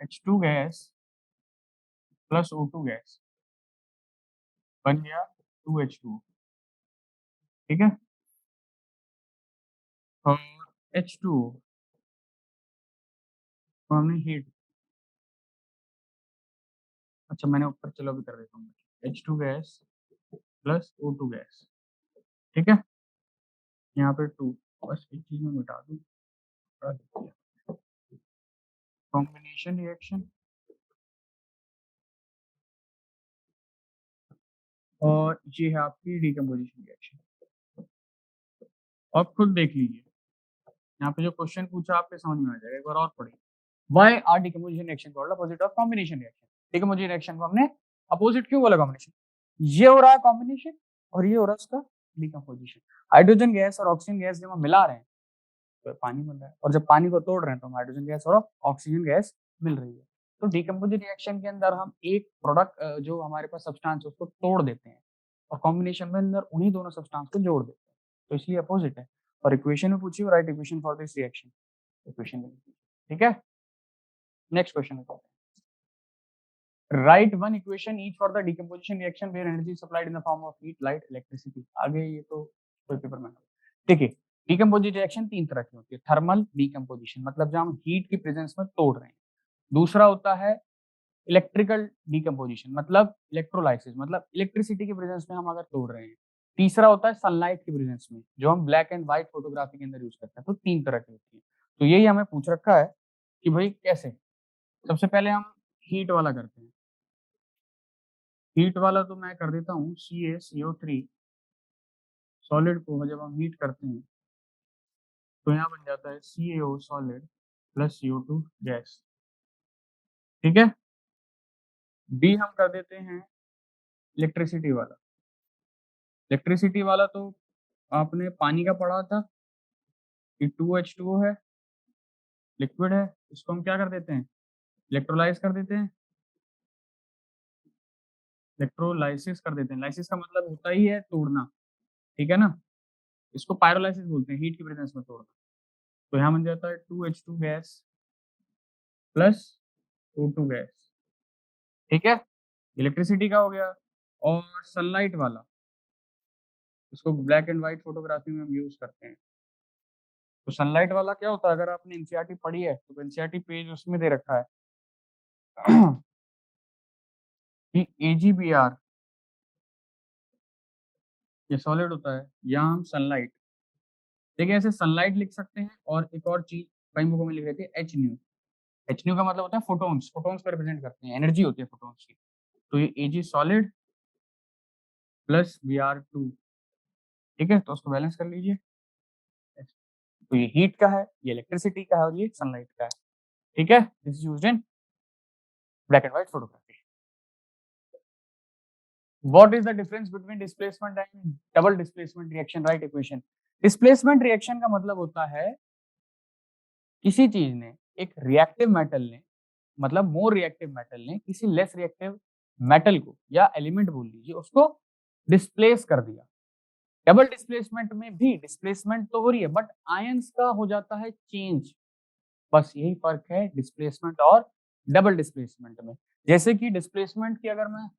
Speaker 2: H2 gas plus O2 gas बन गया 2H2, ठीक है। और H2 को हमने हीट, अच्छा मैंने ऊपर चलो भी कर देता हूँ, H2 gas plus O2 gas, ठीक है। यहाँ पे 2, बस एक चीज में मिटा दूं, कॉम्बिनेशन रिएक्शन और ये है आपकी डीकम्पोजिशन रिएक्शन। अब खुद देख लीजिए, यहाँ पे जो क्वेश्चन पूछा आपके समझ में आ जाएगा, एक बार और पढ़िए। Why are decomposition reaction called opposite of combination reaction? Decomposition reaction को हमने opposite क्यों बोला combination? ये हो रहा है combination और ये हो रहा है उसका decomposition। हाइड्रोजन गैस और ऑक्सीजन गैस जब हम मिला रहे हैं तो पानी मिल रहा है, और जब पानी को तोड़ रहे हैं तो हम हाइड्रोजन गैस और ऑक्सीजन गैस मिल रही है। तो डिकम्पोजिशन रिएक्शन के अंदर हम एक प्रोडक्ट जो हमारे पास सब्सटेंस उसको तोड़ देते हैं और कॉम्बिनेशन में अंदर उन्हीं दोनों सब्सटेंस को जोड़ देते हैं, तो इसलिए अपोजिट है। और इक्वेशन में पूछिए right equation for this reaction, equation में, ठीक है। नेक्स्ट क्वेश्चन है, write one equation each for the decomposition reaction where energy is supplied in the form of heat, light, electricity। आगे ये तो कोई पेपर में, देखिए डिकम्पोजिशन रिएक्शन तीन तरह की होती है। थर्मल डिकम्पोजिशन मतलब जब हम हीट की प्रेजेंस में तोड़ रहे हैं, दूसरा होता है इलेक्ट्रिकल डिकम्पोजिशन मतलब इलेक्ट्रोलाइसिस मतलब इलेक्ट्रिसिटी की प्रेजेंस में हम अगर तोड़ रहे हैं, तीसरा होता है सनलाइट की प्रेजेंस में जो हम ब्लैक एंड व्हाइट फोटोग्राफी के अंदर यूज करते हैं। तो तीन तरह की होती है, तो यही हमें पूछ रखा है कि भाई कैसे। सबसे पहले हम हीट वाला करते हैं। हीट वाला तो मैं कर देता हूँ CaCO3 सॉलिड को जब हम हीट करते हैं तो यहाँ बन जाता है CaO solid plus CO2 gas, ठीक है। बी हम कर देते हैं इलेक्ट्रिसिटी वाला। इलेक्ट्रिसिटी वाला तो आपने पानी का पढ़ा था कि 2H2O है, लिक्विड है, इसको हम क्या कर देते हैं, इलेक्ट्रोलाइज कर देते हैं, इलेक्ट्रोलाइसिस कर देते हैं। लाइसिस का मतलब होता ही है तोड़ना, ठीक है ना। इसको पायरोलाइसिस बोलते हैं, हीट की प्रेजेंस में तोड़ना। तो यहाँ बन जाता है 2H2 gas plus O2 gas, ठीक है। इलेक्ट्रिसिटी का हो गया। और सनलाइट वाला, इसको ब्लैक एंड व्हाइट फोटोग्राफी में हम यूज करते हैं। तो सनलाइट वाला क्या होता है, अगर आपने एनसीईआरटी पढ़ी है तो एनसीईआरटी पेज उसमें दे रखा है कि AgBr ये सॉलिड होता है, या हम सनलाइट, देखिए ऐसे सनलाइट लिख सकते हैं। और एक और चीज कई बुकों में लिख रहे थे एच न्यू। एच न्यू का मतलब होता है फोटोन्स, फोटोन्स को रिप्रेजेंट करते हैं, एनर्जी होती है फोटोन्स की। तो ये Ag सॉलिड प्लस Br2, ठीक है। तो उसको बैलेंस कर लीजिए। तो ये हीट का है, ये इलेक्ट्रिसिटी का है और ये सनलाइट का है, ठीक है। This is used in black and white photography. What is the difference between displacement and double displacement reaction? Right equation। Displacement reaction का मतलब होता है किसी चीज ने, एक रिएक्टिव मेटल ने, मतलब मोर रिएक्टिव मेटल ने किसी लेस रिएक्टिव मेटल को या एलिमेंट बोल लीजिए उसको डिस्प्लेस कर दिया। डबल डिस्प्लेसमेंट में भी डिस्प्लेसमेंट तो हो रही है बट आयंस का हो जाता है चेंज, बस यही फर्क है डिस्प्लेसमेंट और डबल डिस्प्लेसमेंट में। जैसे कि डिस्प्लेसमेंट की अगर मैं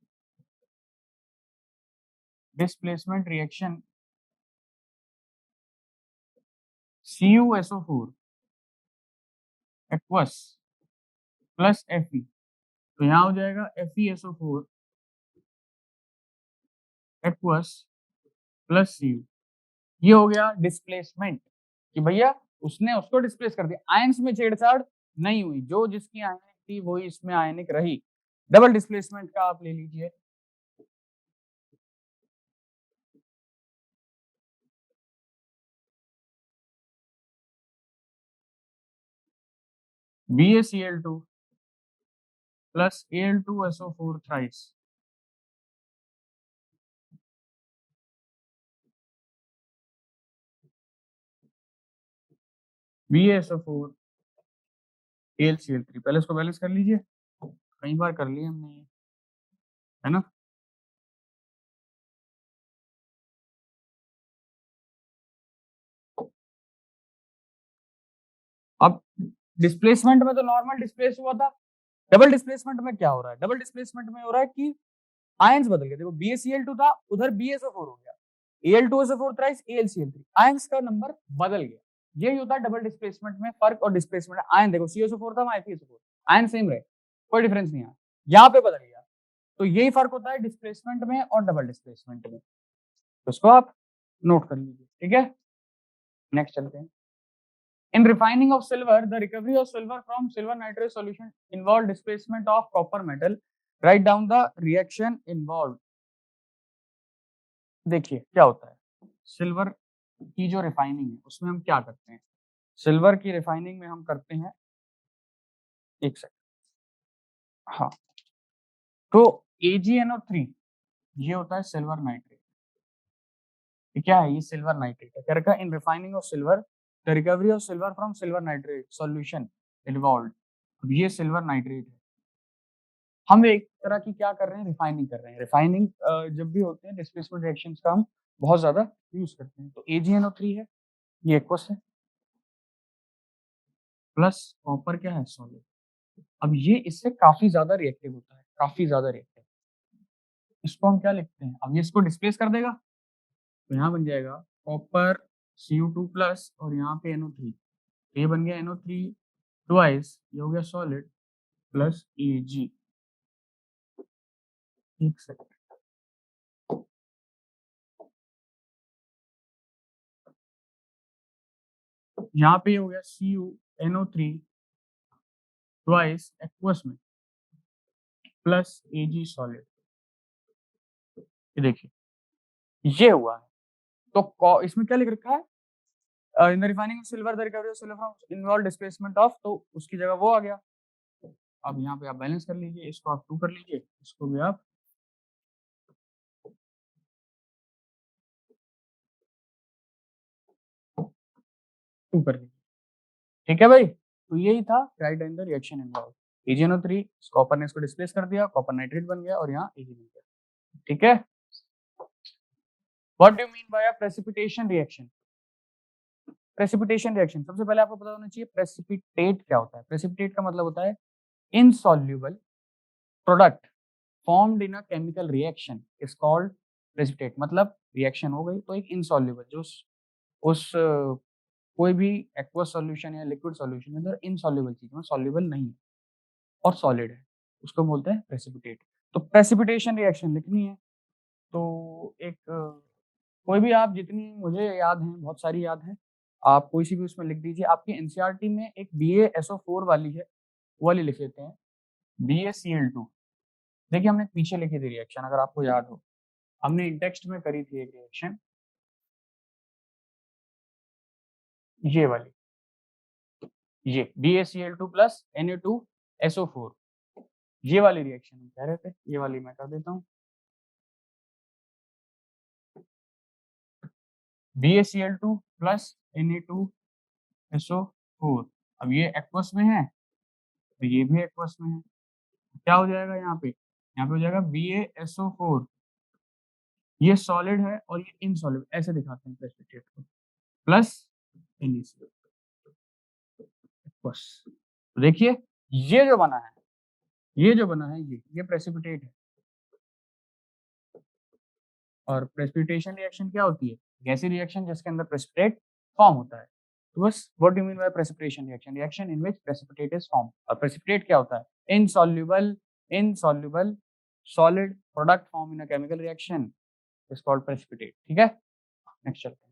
Speaker 2: displacement reaction CuSO4 aqueous plus Fe, तो यहाँ हो जाएगा FeSO4 एक्वस प्लस Cu। ये हो गया डिस्प्लेसमेंट कि भैया उसने उसको डिस्प्लेस कर दिया, आयंस में छेड़छाड़ नहीं हुई, जो जिसकी आयनिक थी वही इसमें आयनिक रही। डबल डिस्प्लेसमेंट का आप ले लीजिए, BaCl2 plus Al2SO4 thrice, BaSO4 AlCl3। पहले इसको बैलेंस कर लीजिए, कई बार कर लिए हमने ये, है ना। अब डिस्प्लेसमेंट में तो नॉर्मल डिस्प्लेस हुआ था, डबल डिस्प्लेसमेंट में क्या हो रहा है, डबल डिस्प्लेसमेंट में हो रहा है कि आयंस बदल गए। देखो BaCl2 था, उधर BaSO4 हो गया, Al2SO4 थ्राइस AlCl3, आयंस का नंबर बदल गया। यही होता है डबल डिस्प्लेसमेंट में फर्क। और डिस्प्लेसमेंट आयन देखो CSO4 था, वहां FeSO4, आयन सेम रहे, कोई डिफरेंस नहीं आया, यहाँ पे बदल गया। तो यही फर्क होता है डिस्प्लेसमेंट में और डबल डिस्प्लेसमेंट में, तो इसको आप नोट कर लीजिए, ठीक है। नेक्स्ट चलते हैं। In refining of silver, the recovery of silver from silver nitrate solution involve displacement of copper metal. Write down the reaction involved. देखिए क्या होता है, सिल्वर की जो रिफाइनिंग है उसमें हम क्या करते हैं, सिल्वर की रिफाइनिंग में हम करते हैं, एक सेकंड, हाँ, तो AgNO3 ये होता है सिल्वर नाइट्रेट, ये क्या है, ये सिल्वर नाइट्रेट है, क्या रखा, in refining of silver the recovery of silver from silver nitrate solution involved. अब ये सिल्वर नाइट्रेट है, हम एक तरह की क्या कर रहे हैं, रिफाइनिंग कर रहे हैं। रिफाइनिंग जब भी होते हैं डिस्प्लेसमेंट रिएक्शंस का हम बहुत ज्यादा यूज करते हैं। तो AgNO3 है, ये एक्वस है, प्लस कॉपर क्या है, सॉलिड। अब ये इससे काफी ज्यादा रिएक्टिव होता है, काफी ज्यादा रिएक्टिव। इसको हम क्या लिखते हैं, अब ये इसको डिस्प्लेस कर देगा, तो यहाँ बन जाएगा कॉपर Cu2 प्लस और यहाँ पे NO3, ये बन गया NO3 ट्वाइस, ये हो गया सॉलिड प्लस Ag। एक सेकंड, यहाँ पे हो गया CuNO3 ट्वाइस एक्वस में प्लस Ag सॉलिड, ये देखिए ये हुआ है। तो इसमें क्या लिख रखा है, in the refining of silver the recovery of silver from involve displacement of, तो उसकी जगह वो आ गया। अब यहाँ पे आप बैलेंस कर लीजिए, इसको आप 2 कर लीजिए, इसको भी आप 2 कर लीजिए, ठीक है भाई। तो यही था right in the reaction involve. AgNO3 copper ने इसको डिस्प्लेस कर दिया, कॉपर नाइट्रेट बन गया और यहाँ Ag बन गया, ठीक है। What do you mean by a precipitation reaction? Precipitation reaction सबसे पहले आपको पता होना चाहिए प्रेसिपिटेट क्या होता है। प्रेसिपिटेट का मतलब होता है insoluble product formed in a chemical reaction is called precipitate. मतलब रिएक्शन हो गई तो एक इनसॉल्युबल जो उस कोई भी एक्वस सॉल्यूशन या लिक्विड सॉल्यूशन है, इनसॉल्युबल चीज में सॉल्युबल नहीं है और सॉलिड है, उसको बोलते हैं प्रेसिपिटेट। तो प्रेसिपिटेशन रिएक्शन लिखनी है, तो एक कोई भी आप, जितनी मुझे याद है बहुत सारी याद है, आप कोई सी भी उसमें लिख दीजिए। आपकी एनसीईआरटी में एक BaSO4 वाली है, वो वाली लिख लेते हैं, BaCl2। देखिए हमने पीछे लिखी थी रिएक्शन, अगर आपको याद हो, हमने इंटेक्स्ट में करी थी एक रिएक्शन, ये वाली, ये BaCl2 प्लस Na2SO4, ये वाली रिएक्शन हम कह रहे थे, ये वाली मैं कर देता हूँ, BaCl2 प्लस Na2SO4। अब ये एक्वस में है तो ये भी एक्वस में है, क्या हो जाएगा यहाँ पे, यहाँ पे हो जाएगा BaSO4, ये सॉलिड है और ये इनसॉल्युबल, ऐसे दिखाते हैं प्रेसिपिटेट को, प्लस NaCl एक्वस। तो देखिए ये जो बना है, ये जो बना है, ये प्रेसिपिटेट है। और प्रेसिपिटेशन रिएक्शन क्या होती है, गैसी रिएक्शन जिसके अंदर प्रेसिपिटेट फॉर्म होता है। तो बस what do mean by precipitation reaction, reaction in which precipitate is form. और प्रेसिपिटेट क्या होता है, insoluble solid product form in a chemical reaction is called precipitate, ठीक है। नेक्स्ट चलते हैं।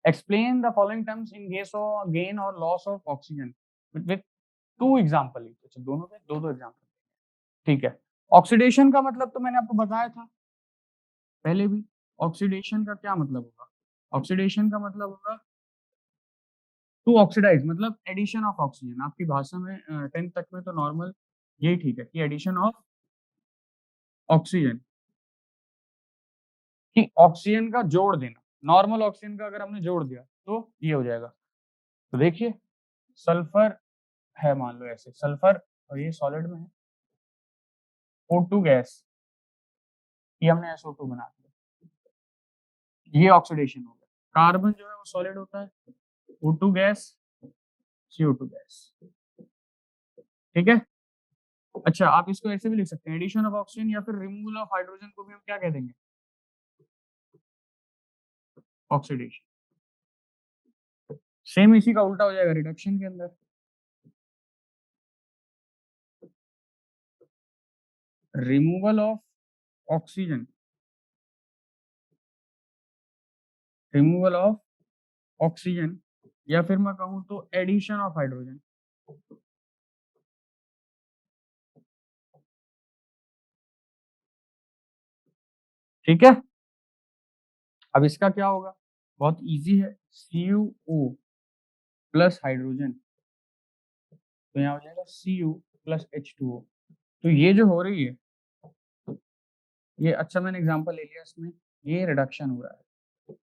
Speaker 2: Explain the following terms in gain और loss of oxygen with 2 example. अच्छा दोनों में दो एग्जांपल, ठीक है। ऑक्सीडेशन का मतलब तो मैंने आपको बताया था पहले भी। ऑक्सीडेशन का क्या मतलब होगा, ऑक्सीडेशन का मतलब होगा टू ऑक्सीडाइज, मतलब एडिशन ऑफ ऑक्सीजन। आपकी भाषा में 10th तक में तो नॉर्मल यही ठीक है कि एडिशन ऑफ ऑक्सीजन, कि ऑक्सीजन का जोड़ देना। नॉर्मल ऑक्सीजन का अगर हमने जोड़ दिया तो ये हो जाएगा। तो देखिए सल्फर है, मान लो ऐसे सल्फर, और ये सॉलिड में है, O2 गैस, ये हमने SO2 बना दिया, ये ऑक्सीडेशन हो गया। कार्बन जो है वो सॉलिड होता है, O2 गैस CO2 गैस, ठीक है। अच्छा आप इसको ऐसे भी लिख सकते हैं, एडिशन ऑफ ऑक्सीजन या फिर रिमूवल ऑफ हाइड्रोजन को भी हम क्या कह देंगे, ऑक्सीडेशन। सेम इसी का उल्टा हो जाएगा रिडक्शन के अंदर। Removal of oxygen, removal of oxygen, या फिर मैं कहूँ तो एडिशन ऑफ हाइड्रोजन। ठीक है, अब इसका क्या होगा, बहुत इजी है, CuO प्लस हाइड्रोजन, तो यहाँ हो जाएगा Cu प्लस H2O। तो ये जो हो रही है, ये अच्छा मैंने एग्जांपल ले लिया इसमें, ये रिडक्शन हो रहा है,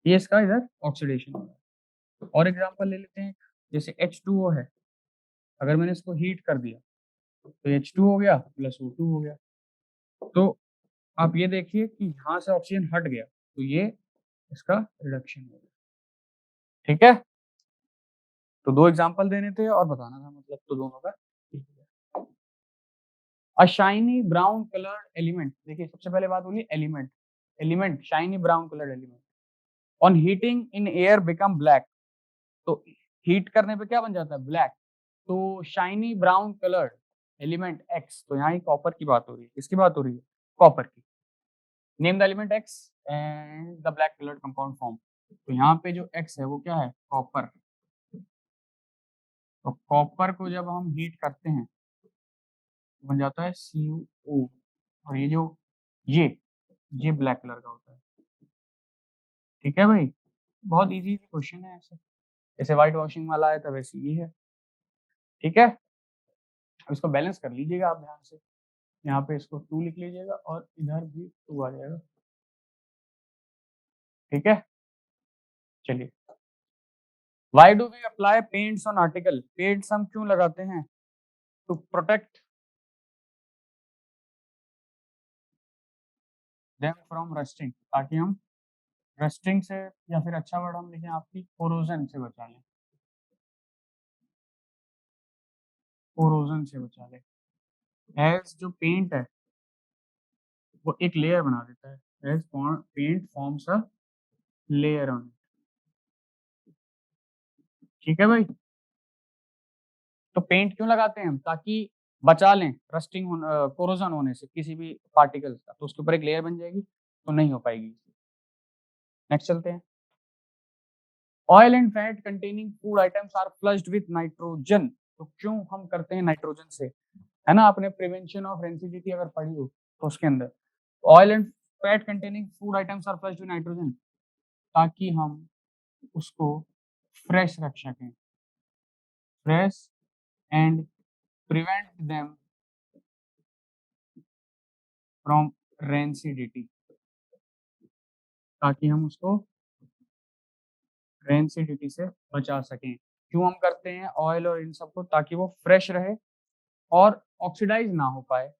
Speaker 2: ये इसका इधर ऑक्सीडेशन हो रहा है। और एग्जांपल ले लेते हैं, जैसे H2O है, अगर मैंने इसको हीट कर दिया तो H2 हो गया प्लस O2 हो गया। तो आप ये देखिए कि यहाँ से ऑक्सीजन हट गया, तो ये इसका रिडक्शन हो गया। ठीक है, तो 2 एग्जांपल देने थे और बताना था, मतलब तो दोनों का ठीक है। अ शाइनी ब्राउन कलर्ड एलिमेंट, देखिए सबसे पहले बात बोली element, element shiny brown coloured element on heating in air become black, तो हीट करने पे क्या बन जाता है, ब्लैक। तो shiny brown coloured element X, तो यहाँ कॉपर की बात हो रही है, किसकी बात हो रही है, कॉपर की। Name the element X and the black coloured compound form, तो यहाँ पे जो X है वो क्या है, कॉपर। तो कॉपर को जब हम हीट करते हैं तो बन जाता है CuO, और ये जो ये ब्लैक कलर का होता है। ठीक है भाई, बहुत इजी क्वेश्चन है, ऐसे जैसे व्हाइट वॉशिंग वाला है था वैसे ये है। ठीक है, अब इसको बैलेंस कर लीजिएगा आप ध्यान से, यहाँ पे इसको 2 लिख लीजिएगा और इधर भी 2 आ जाएगा। ठीक है, चलिए, why do we apply paints on article, paints हम क्यों लगाते हैं, to protect them from rusting, ताकि हम रस्टिंग से, या फिर अच्छा वर्ड हम लिखें आपकी कोरोजन से बचा लें, कोरोजन से बचा लें। एज जो पेंट है वो एक लेयर बना देता है, as paint forms a layer on. ठीक है भाई, तो पेंट क्यों लगाते हैं हम, ताकि बचा लें रस्टिंग कोरोजन होने से किसी भी पार्टिकल्स का, तो उसके ऊपर एक लेयर बन जाएगी, तो नहीं हो पाएगी। नेक्स्ट चलते हैं, oil and fat containing food items are flushed with nitrogen, तो क्यों हम करते हैं नाइट्रोजन से, है ना, आपने प्रिवेंशन ऑफ रेंसिडिटी अगर पढ़ी हो तो उसके अंदर oil and fat containing food items are flushed with nitrogen, ताकि हम उसको फ्रेश रख सकें, fresh and prevent them from rancidity, ताकि हम उसको रेंसिडिटी से बचा सकें। क्यों हम करते हैं ऑयल और इन सबको, ताकि वो फ्रेश रहे और ऑक्सीडाइज ना हो पाए,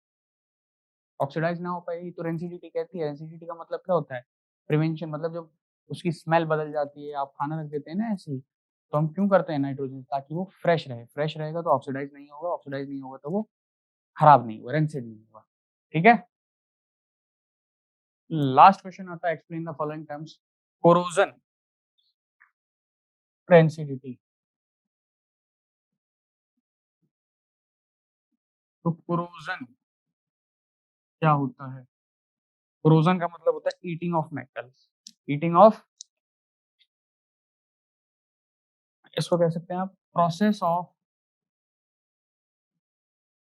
Speaker 2: ऑक्सीडाइज ना हो पाएगी तो रेंसिडिटी कहती है। रेंसिडिटी का मतलब क्या होता है, प्रिवेंशन, मतलब जब उसकी स्मेल बदल जाती है, आप खाना रख देते हैं ना ऐसे ही, तो हम क्यों करते हैं नाइट्रोजन, ताकि वो फ्रेश रहे, फ्रेश रहेगा तो ऑक्सीडाइज नहीं होगा, ऑक्सीडाइज नहीं होगा तो वो खराब नहीं होगा, रेंसिड नहीं होगा। ठीक है, लास्ट क्वेश्चन आता है, explain the following terms, corrosion, rancidity. तो कोरोजन क्या होता है, कोरोजन का मतलब होता है eating of metals, eating of, इसको कह सकते हैं आप process of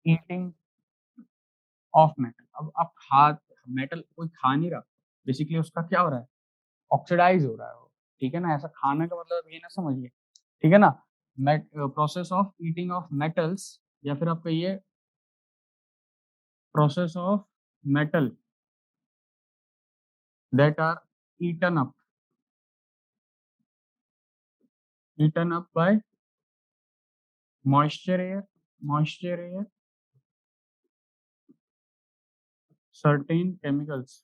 Speaker 2: eating of metal. अब आप खा, मेटल कोई खा नहीं रहा, बेसिकली उसका क्या हो रहा है, ऑक्सीडाइज हो रहा है वो। ठीक है ना, ऐसा खाने का मतलब ये ना समझिए। ठीक है ना, process of eating of metals, या फिर आप कहिए process of metal that are eaten up, eaten up by moisture air, moisture air, certain chemicals,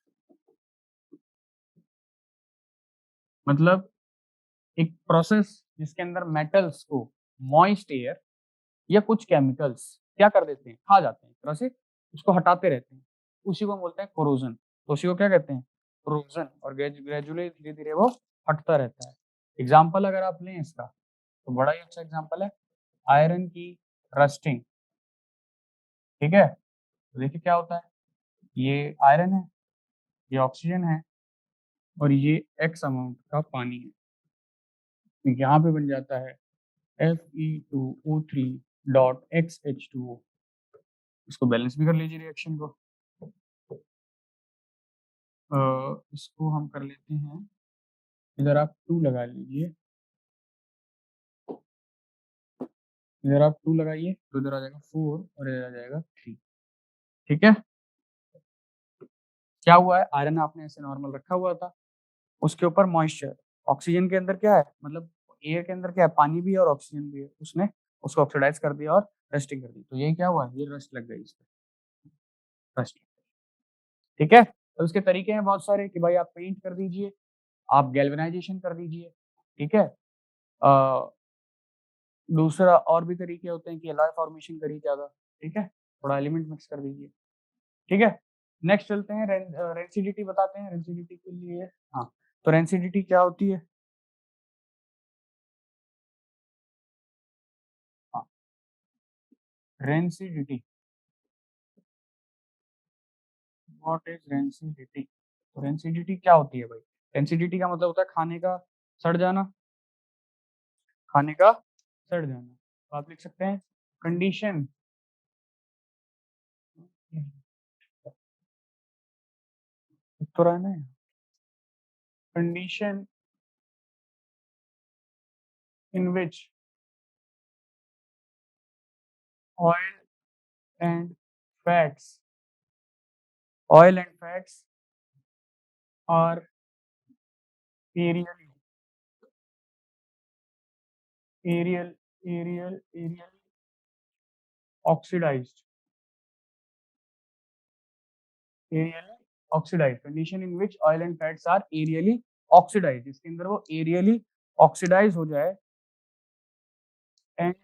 Speaker 2: मतलब एक प्रोसेस जिसके अंदर मेटल्स को मॉइस्ट एयर या कुछ केमिकल्स क्या कर देते हैं, खा जाते हैं, एक तरह से उसको हटाते रहते हैं, उसी को हम बोलते हैं कोरोजन। तो उसी को क्या कहते हैं, कोरोजन, और ग्रेजुअली धीरे धीरे वो हटता रहता है। एग्जाम्पल अगर आप लें इसका, तो बड़ा ही अच्छा एग्जाम्पल है आयरन की रस्टिंग। ठीक है, तो देखिए क्या होता है, ये आयरन है, ये ऑक्सीजन है और ये x अमाउंट का पानी है। तो यहाँ पे बन जाता है Fe2O3.XH2O। इसको बैलेंस भी कर लीजिए रिएक्शन को। इसको हम कर लेते हैं, इधर आप 2 लगा लीजिए, इधर आप 2 लगाइए तो इधर आ जाएगा 4 और इधर आ जाएगा 3। ठीक है, क्या हुआ है, आयरन आपने ऐसे नॉर्मल रखा हुआ था, उसके ऊपर मॉइस्चर, ऑक्सीजन के अंदर क्या है, मतलब एयर के अंदर क्या है, पानी भी है और ऑक्सीजन भी है, उसने उसको ऑक्सीडाइज कर दिया और रस्टिंग कर दी, तो यही क्या हुआ, ये रस्ट लग गई इस पे, रस्ट। ठीक है, तो उसके तरीके हैं बहुत सारे कि भाई आप पेंट कर दीजिए, आप गैल्वेनाइजेशन कर दीजिए। ठीक है, दूसरा और भी तरीके होते हैं कि एलॉय फॉर्मेशन करिए ज़्यादा। ठीक है, थोड़ा एलिमेंट मिक्स कर दीजिए। ठीक है, नेक्स्ट चलते हैं, रेंसिडिटी बताते हैं। रेंसिडिटी के लिए हाँ, तो रेंसिडिटी क्या होती है, हाँ, रेंसिडिटी, व्हाट इज रेंसिडिटी, तो रेंसिडिटी क्या होती है भाई, रेंसिडिटी का मतलब होता है खाने का सड़ जाना, खाने का सड़ जाना। तो आप लिख सकते हैं कंडीशन तो रहना है, condition in which oil and fats, oil and fats are aerially, aerially oxidized, aerially oxidized, condition in which oil and fats are aerially oxidized, इसके अंदर वो aerially oxidize हो जाए and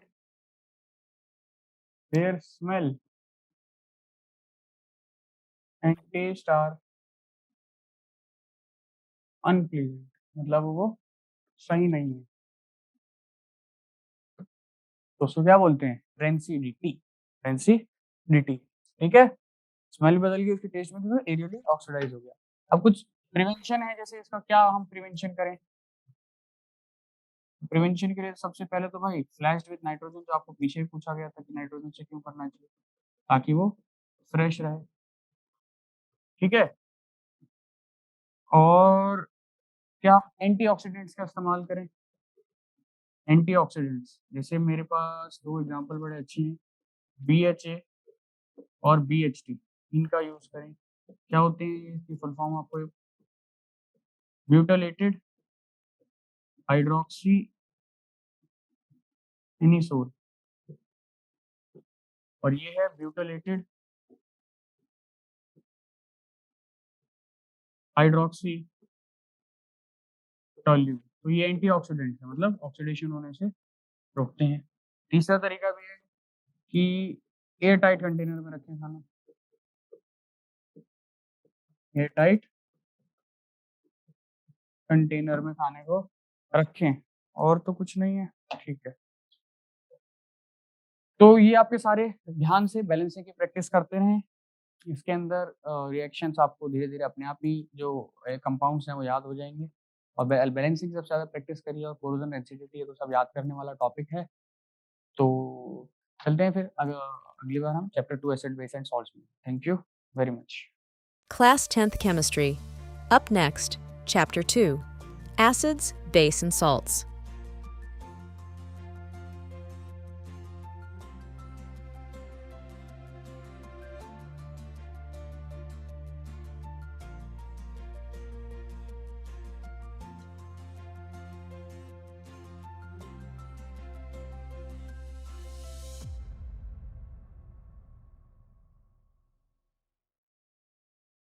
Speaker 2: their smell and taste are unpleasant, मतलब वो सही नहीं है, तो उसको क्या बोलते हैं, रेंसिडिटी, रेंसिडिटी। ठीक है, स्मेल बदल गई, उसके टेस्ट में भी एरियली ऑक्सीडाइज हो गया। अब कुछ प्रिवेंशन है, जैसे इसका क्या हम प्रिवेंशन करें, प्रिवेंशन के लिए सबसे पहले तो भाई फ्लैश्ड विद नाइट्रोजन, जो आपको पीछे भी पूछा गया था कि नाइट्रोजन से क्यों करना चाहिए, ताकि वो फ्रेश रहे। ठीक है, और क्या एंटीऑक्सीडेंट्स का इस्तेमाल करें, एंटीऑक्सीडेंट्स जैसे मेरे पास 2 एग्जांपल बड़े अच्छे हैं, BHA और BHT, इनका यूज करें। क्या होते हैं इसकी फुल फॉर्म आपको, ब्यूटालेटेड हाइड्रोक्सी इनिसोल, और ये है ब्यूटालेटेड हाइड्रोक्सी टोल्यूम। तो ये एंटीऑक्सीडेंट है, मतलब ऑक्सीडेशन होने से रोकते हैं। तीसरा तरीका भी है कि एयर टाइट कंटेनर में रखें खाना, एयर टाइट कंटेनर में खाने को रखें, और तो कुछ नहीं है। ठीक है, तो ये आपके सारे ध्यान से बैलेंसिंग की प्रैक्टिस करते रहें, इसके अंदर रिएक्शंस आपको धीरे धीरे अपने आप ही जो कंपाउंड्स हैं वो याद हो जाएंगे, और बैलेंसिंग सबसे ज़्यादा प्रैक्टिस करिए, और कोरोजन एसिडिटी है तो सब याद करने वाला टॉपिक है। तो चलते हैं फिर अगली बार हम chapter 2 acid base and salts में। Thank you very much.
Speaker 1: Class 10th Chemistry. Up next, Chapter 2 Acids, Base, and Salts.